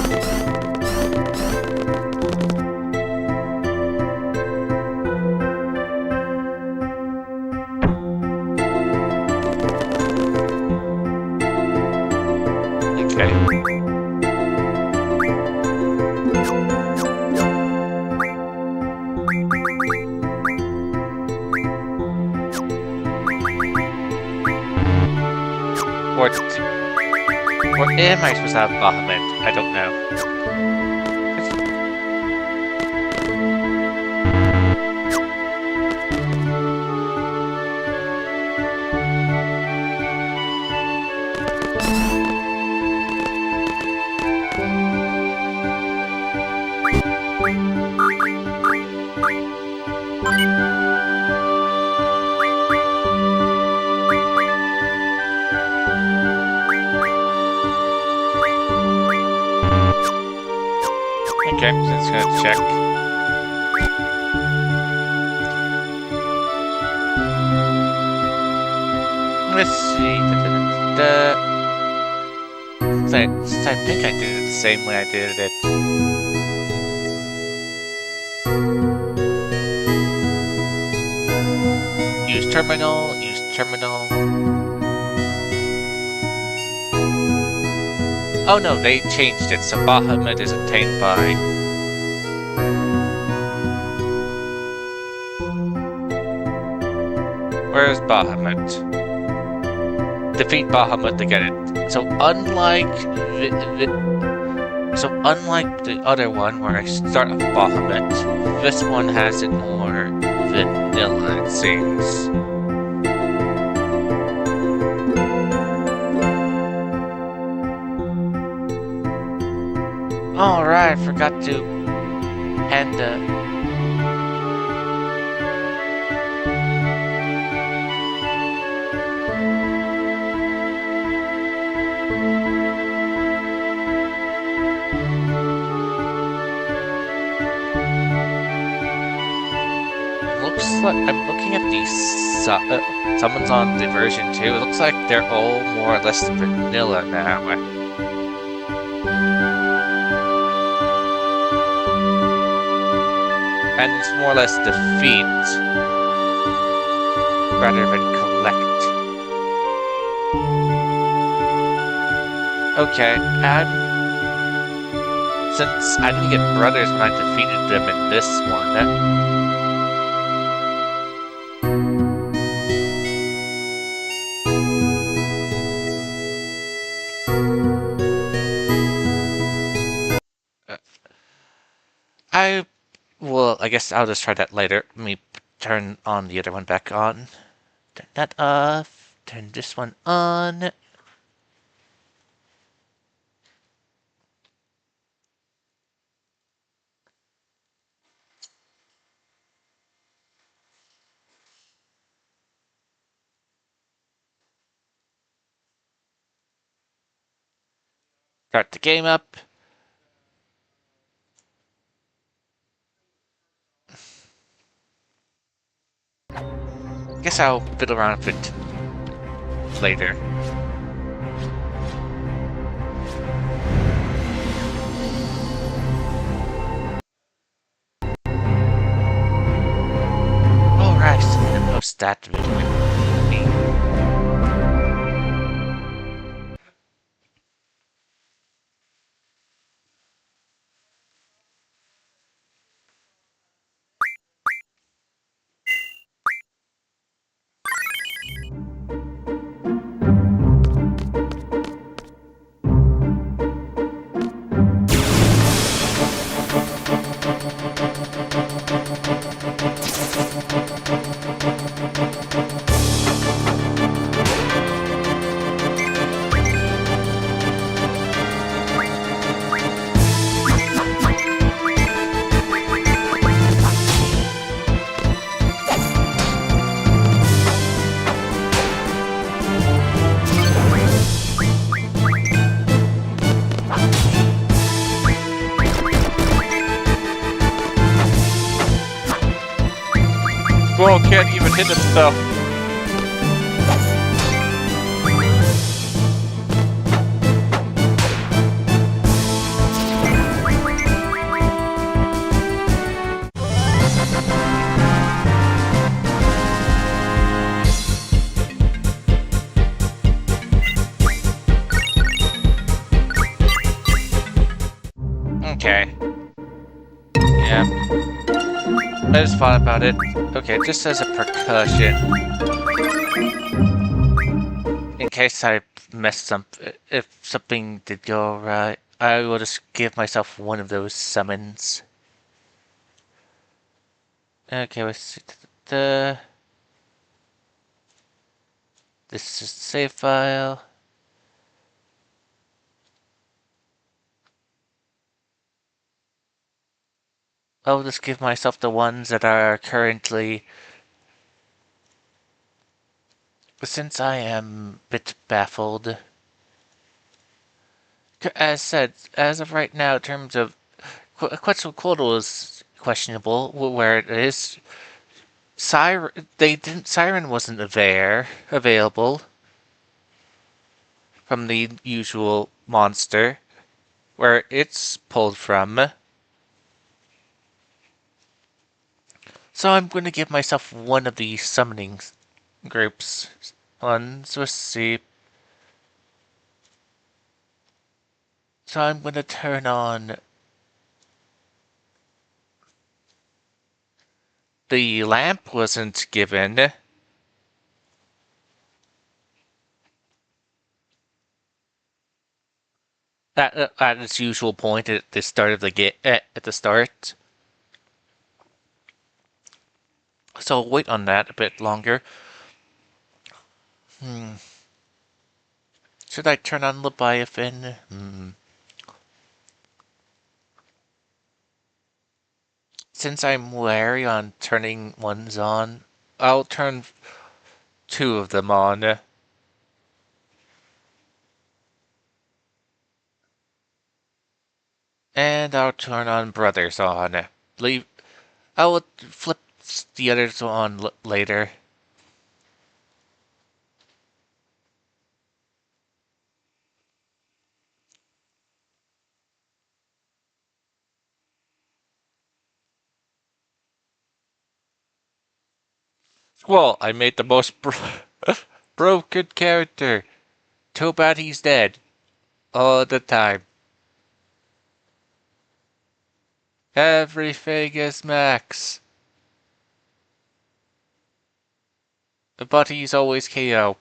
Okay. Or am I supposed to have Bahamut? I don't know. Okay, so it's gonna check. Let's see. I think I did it the same way I did it. Use terminal, use terminal. Oh no, they changed it, so Bahamut is obtained by... Where's Bahamut? Defeat Bahamut to get it. So unlike the other one where I start with Bahamut, this one has it more vanilla, it seems. Alright, forgot to hand the... I'm looking at these summons on the version 2. It looks like they're all more or less vanilla now. And it's more or less defeat rather than collect. Okay, and since I didn't get brothers when I defeated them in this one, I guess I'll just try that later. Let me turn on the other one back on. Turn that off. Turn this one on. Start the game up. Guess I'll fiddle around with it later. Alright, so I'm gonna post that video. Whoa, can't even hit himself. Okay. Yeah. I just thought about it. Okay, just as a precaution. In case I messed up, if something did go right, I will just give myself one of those summons. Okay, let's see. The This is save file. I'll just give myself the ones that are currently. Since I am a bit baffled. As said, as of right now, in terms of Quetzalcoatl is questionable where it is. Siren wasn't available from the usual monster where it's pulled from. So I'm going to give myself one of the summoning groups. Let's see. So I'm going to turn on the lamp wasn't given. At its usual point at the start of the game, at the start. So I'll wait on that a bit longer. Should I turn on Leviathan? Since I'm wary on turning ones on, I'll turn two of them on. And I'll turn on Brothers on. I will flip the others on later. Well, I made the most broken character. Too bad he's dead. All the time. Everything is max. But he's always KO.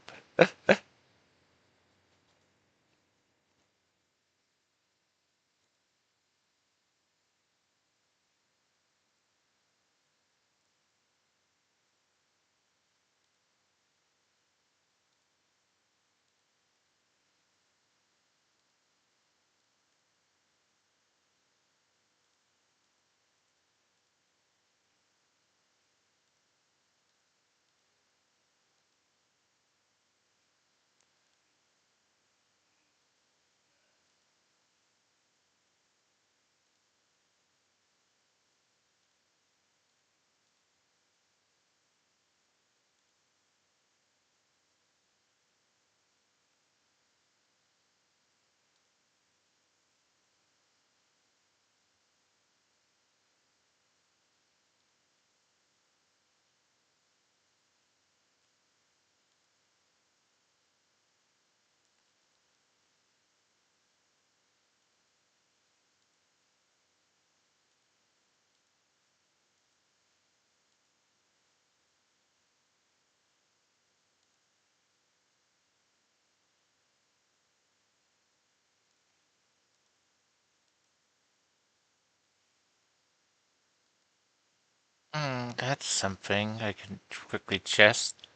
That's something I can quickly chest.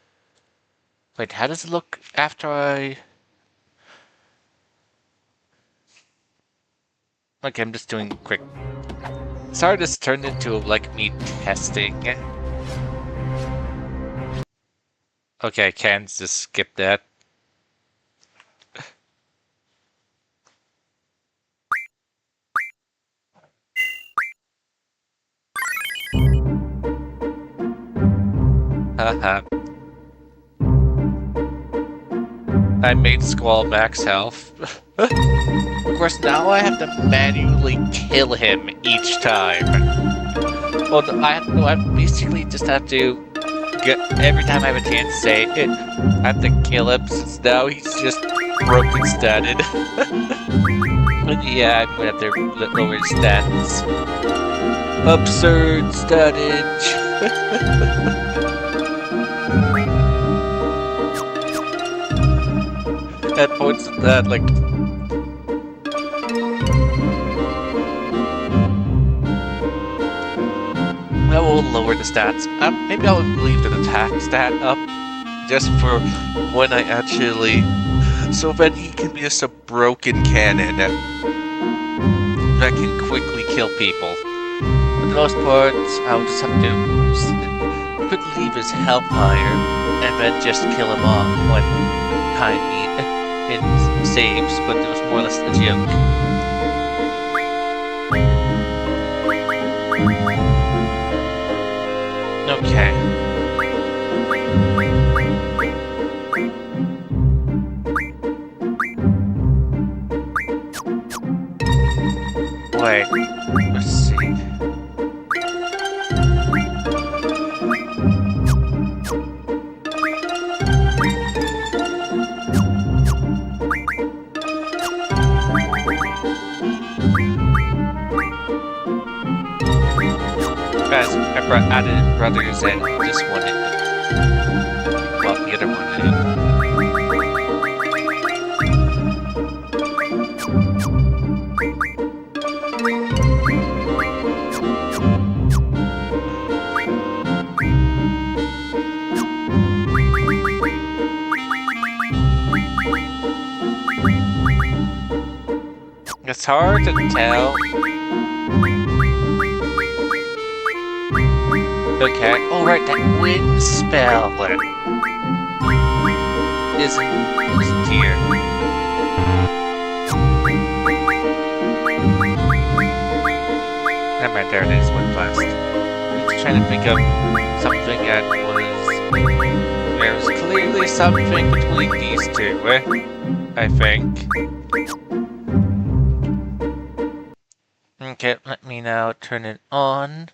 Wait, how does it look after I... Okay, I'm just doing quick. Sorry, this turned into like me testing. Okay, I can just skip that. Haha. I made Squall max health. Of course, now I have to manually kill him each time. Well, I basically just have to get every time I have a chance to say it. I have to kill him since now he's just broken statted. But yeah, I'm gonna have to lower his stats. Absurd statage. At points that like. I will lower the stats. Maybe I'll leave the attack stat up just for when I actually. So then he can be just a broken cannon that can quickly kill people. For the most part, I'll just have to quickly leave his health higher and then just kill him off when time it saves, but it was more or less a joke. Okay. Wait, let's see. Guys, I added brothers and just wanted well, the other one in. It's hard to tell. Okay. Oh, right, that wind spell isn't here. Never mind, there it is, Wind Blast. I'm just trying to think of something that was. There was clearly something between these two, I think. Okay, let me now turn it on.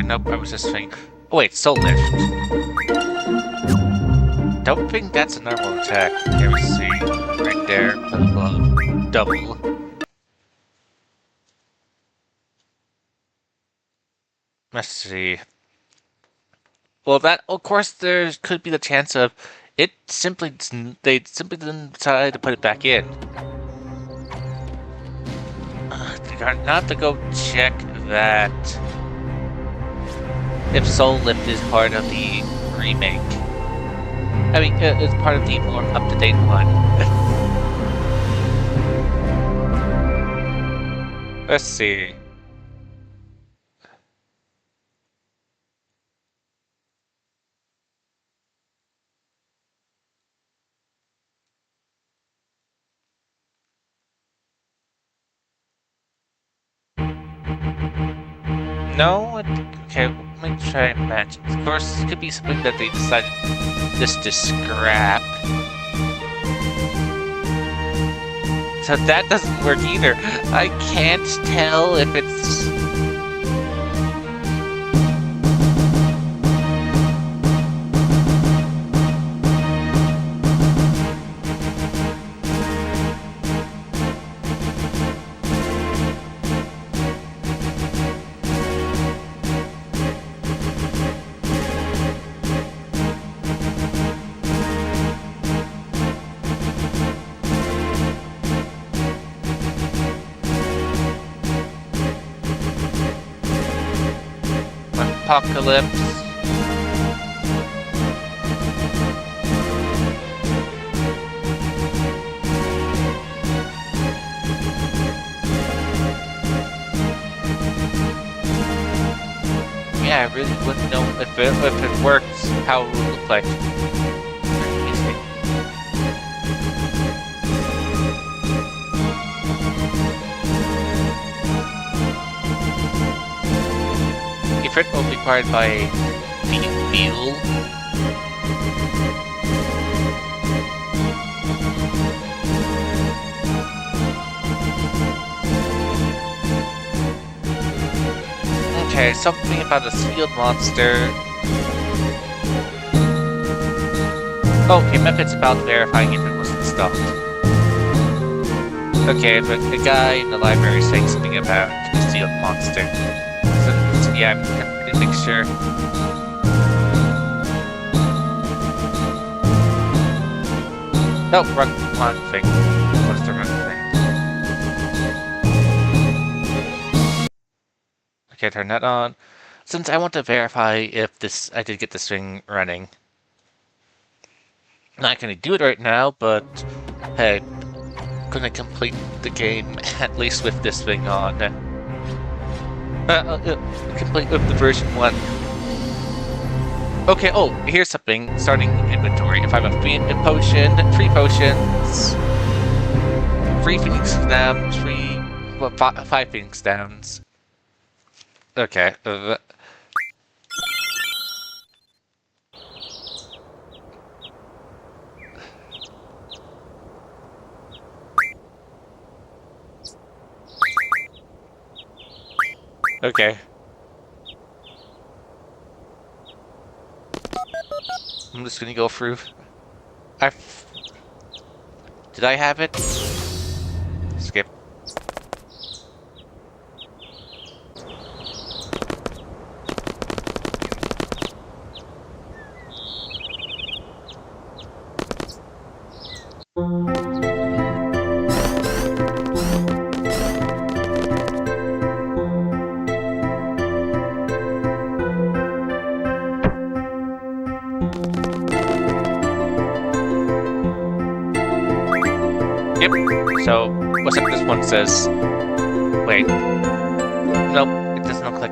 Nope, I was just thinking. Oh wait, Soul Lift. Don't think that's a normal attack. Here we see. Right there. Above. Double. Let's see. Well, that, of course, there could be the chance of it simply. They simply didn't decide to put it back in. They're gonna have to go check that. If Soul Lift is part of the remake. I mean, it's part of the more up-to-date one. Let's see. No? Okay, let me try and match it. Of course, it could be something that they decided just to scrap. So that doesn't work either. I can't tell if it's... Apocalypse. Yeah, I really wouldn't know if it works, how it would look like. If it will be required by fuel. Okay, something about a sealed monster. Okay, maybe it's about verifying if it was installed. Okay, but the guy in the library is saying something about a sealed monster. So yeah, I'm gonna make sure. No, wrong thing. What's the wrong thing? Okay, turn that on. Since I want to verify if I did get this thing running. I'm not gonna do it right now, but hey, I'm gonna complete the game at least with this thing on. Complete with the version 1. Okay, oh, here's something. Starting inventory. If I have a free potion, 3 potions, 3 Phoenix Downs, 5 Phoenix Downs. Okay. Okay. I'm just gonna go through. Did I have it? Skip. Yep. So, what's up? This one says. Wait. Nope. It doesn't look like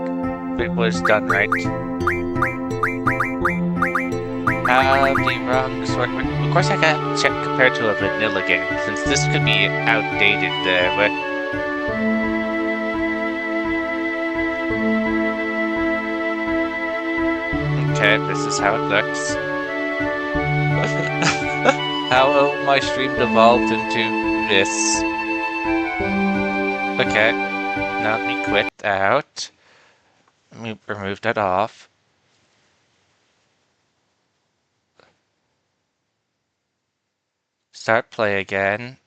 it was done right. The wrong sort. Of course, I got check compared to a vanilla game, since this could be outdated. But okay, this is how it looks. How my stream devolved into this. Okay, now let me quit out. Let me remove that off. Start play again.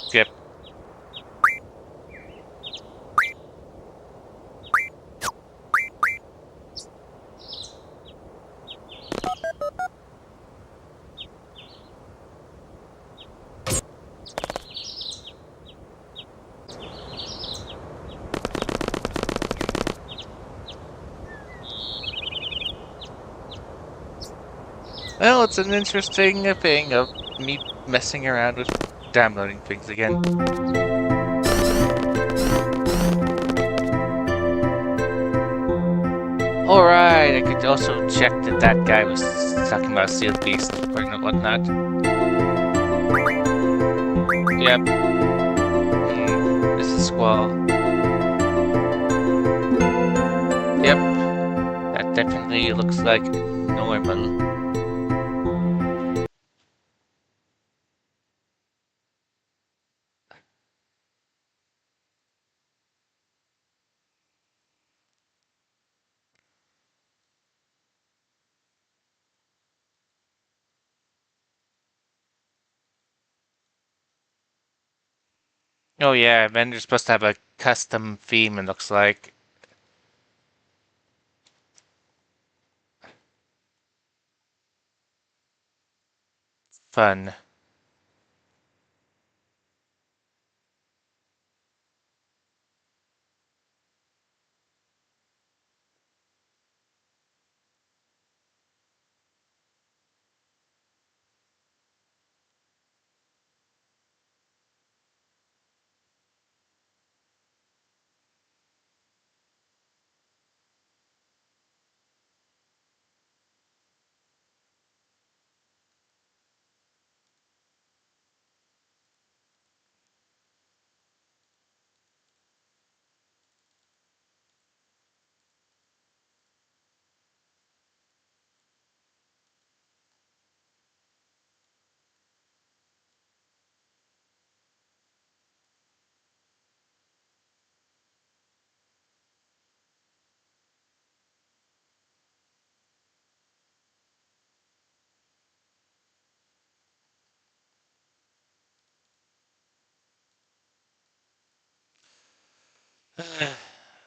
Skip. Well, it's an interesting thing of me messing around with downloading things again. Alright, I could also check that guy was talking about Sealed Beast and whatnot. Yep. This is Squall. Yep. That definitely looks like normal. Oh yeah, Avenger's supposed to have a custom theme, it looks like. Fun.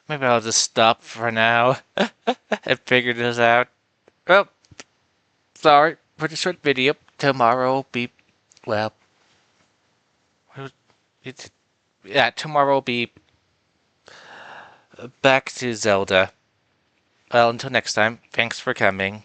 Maybe I'll just stop for now and figure this out. Oh, sorry for the short video. Tomorrow will be, well, it's, yeah, tomorrow will be back to Zelda. Well, until next time, thanks for coming.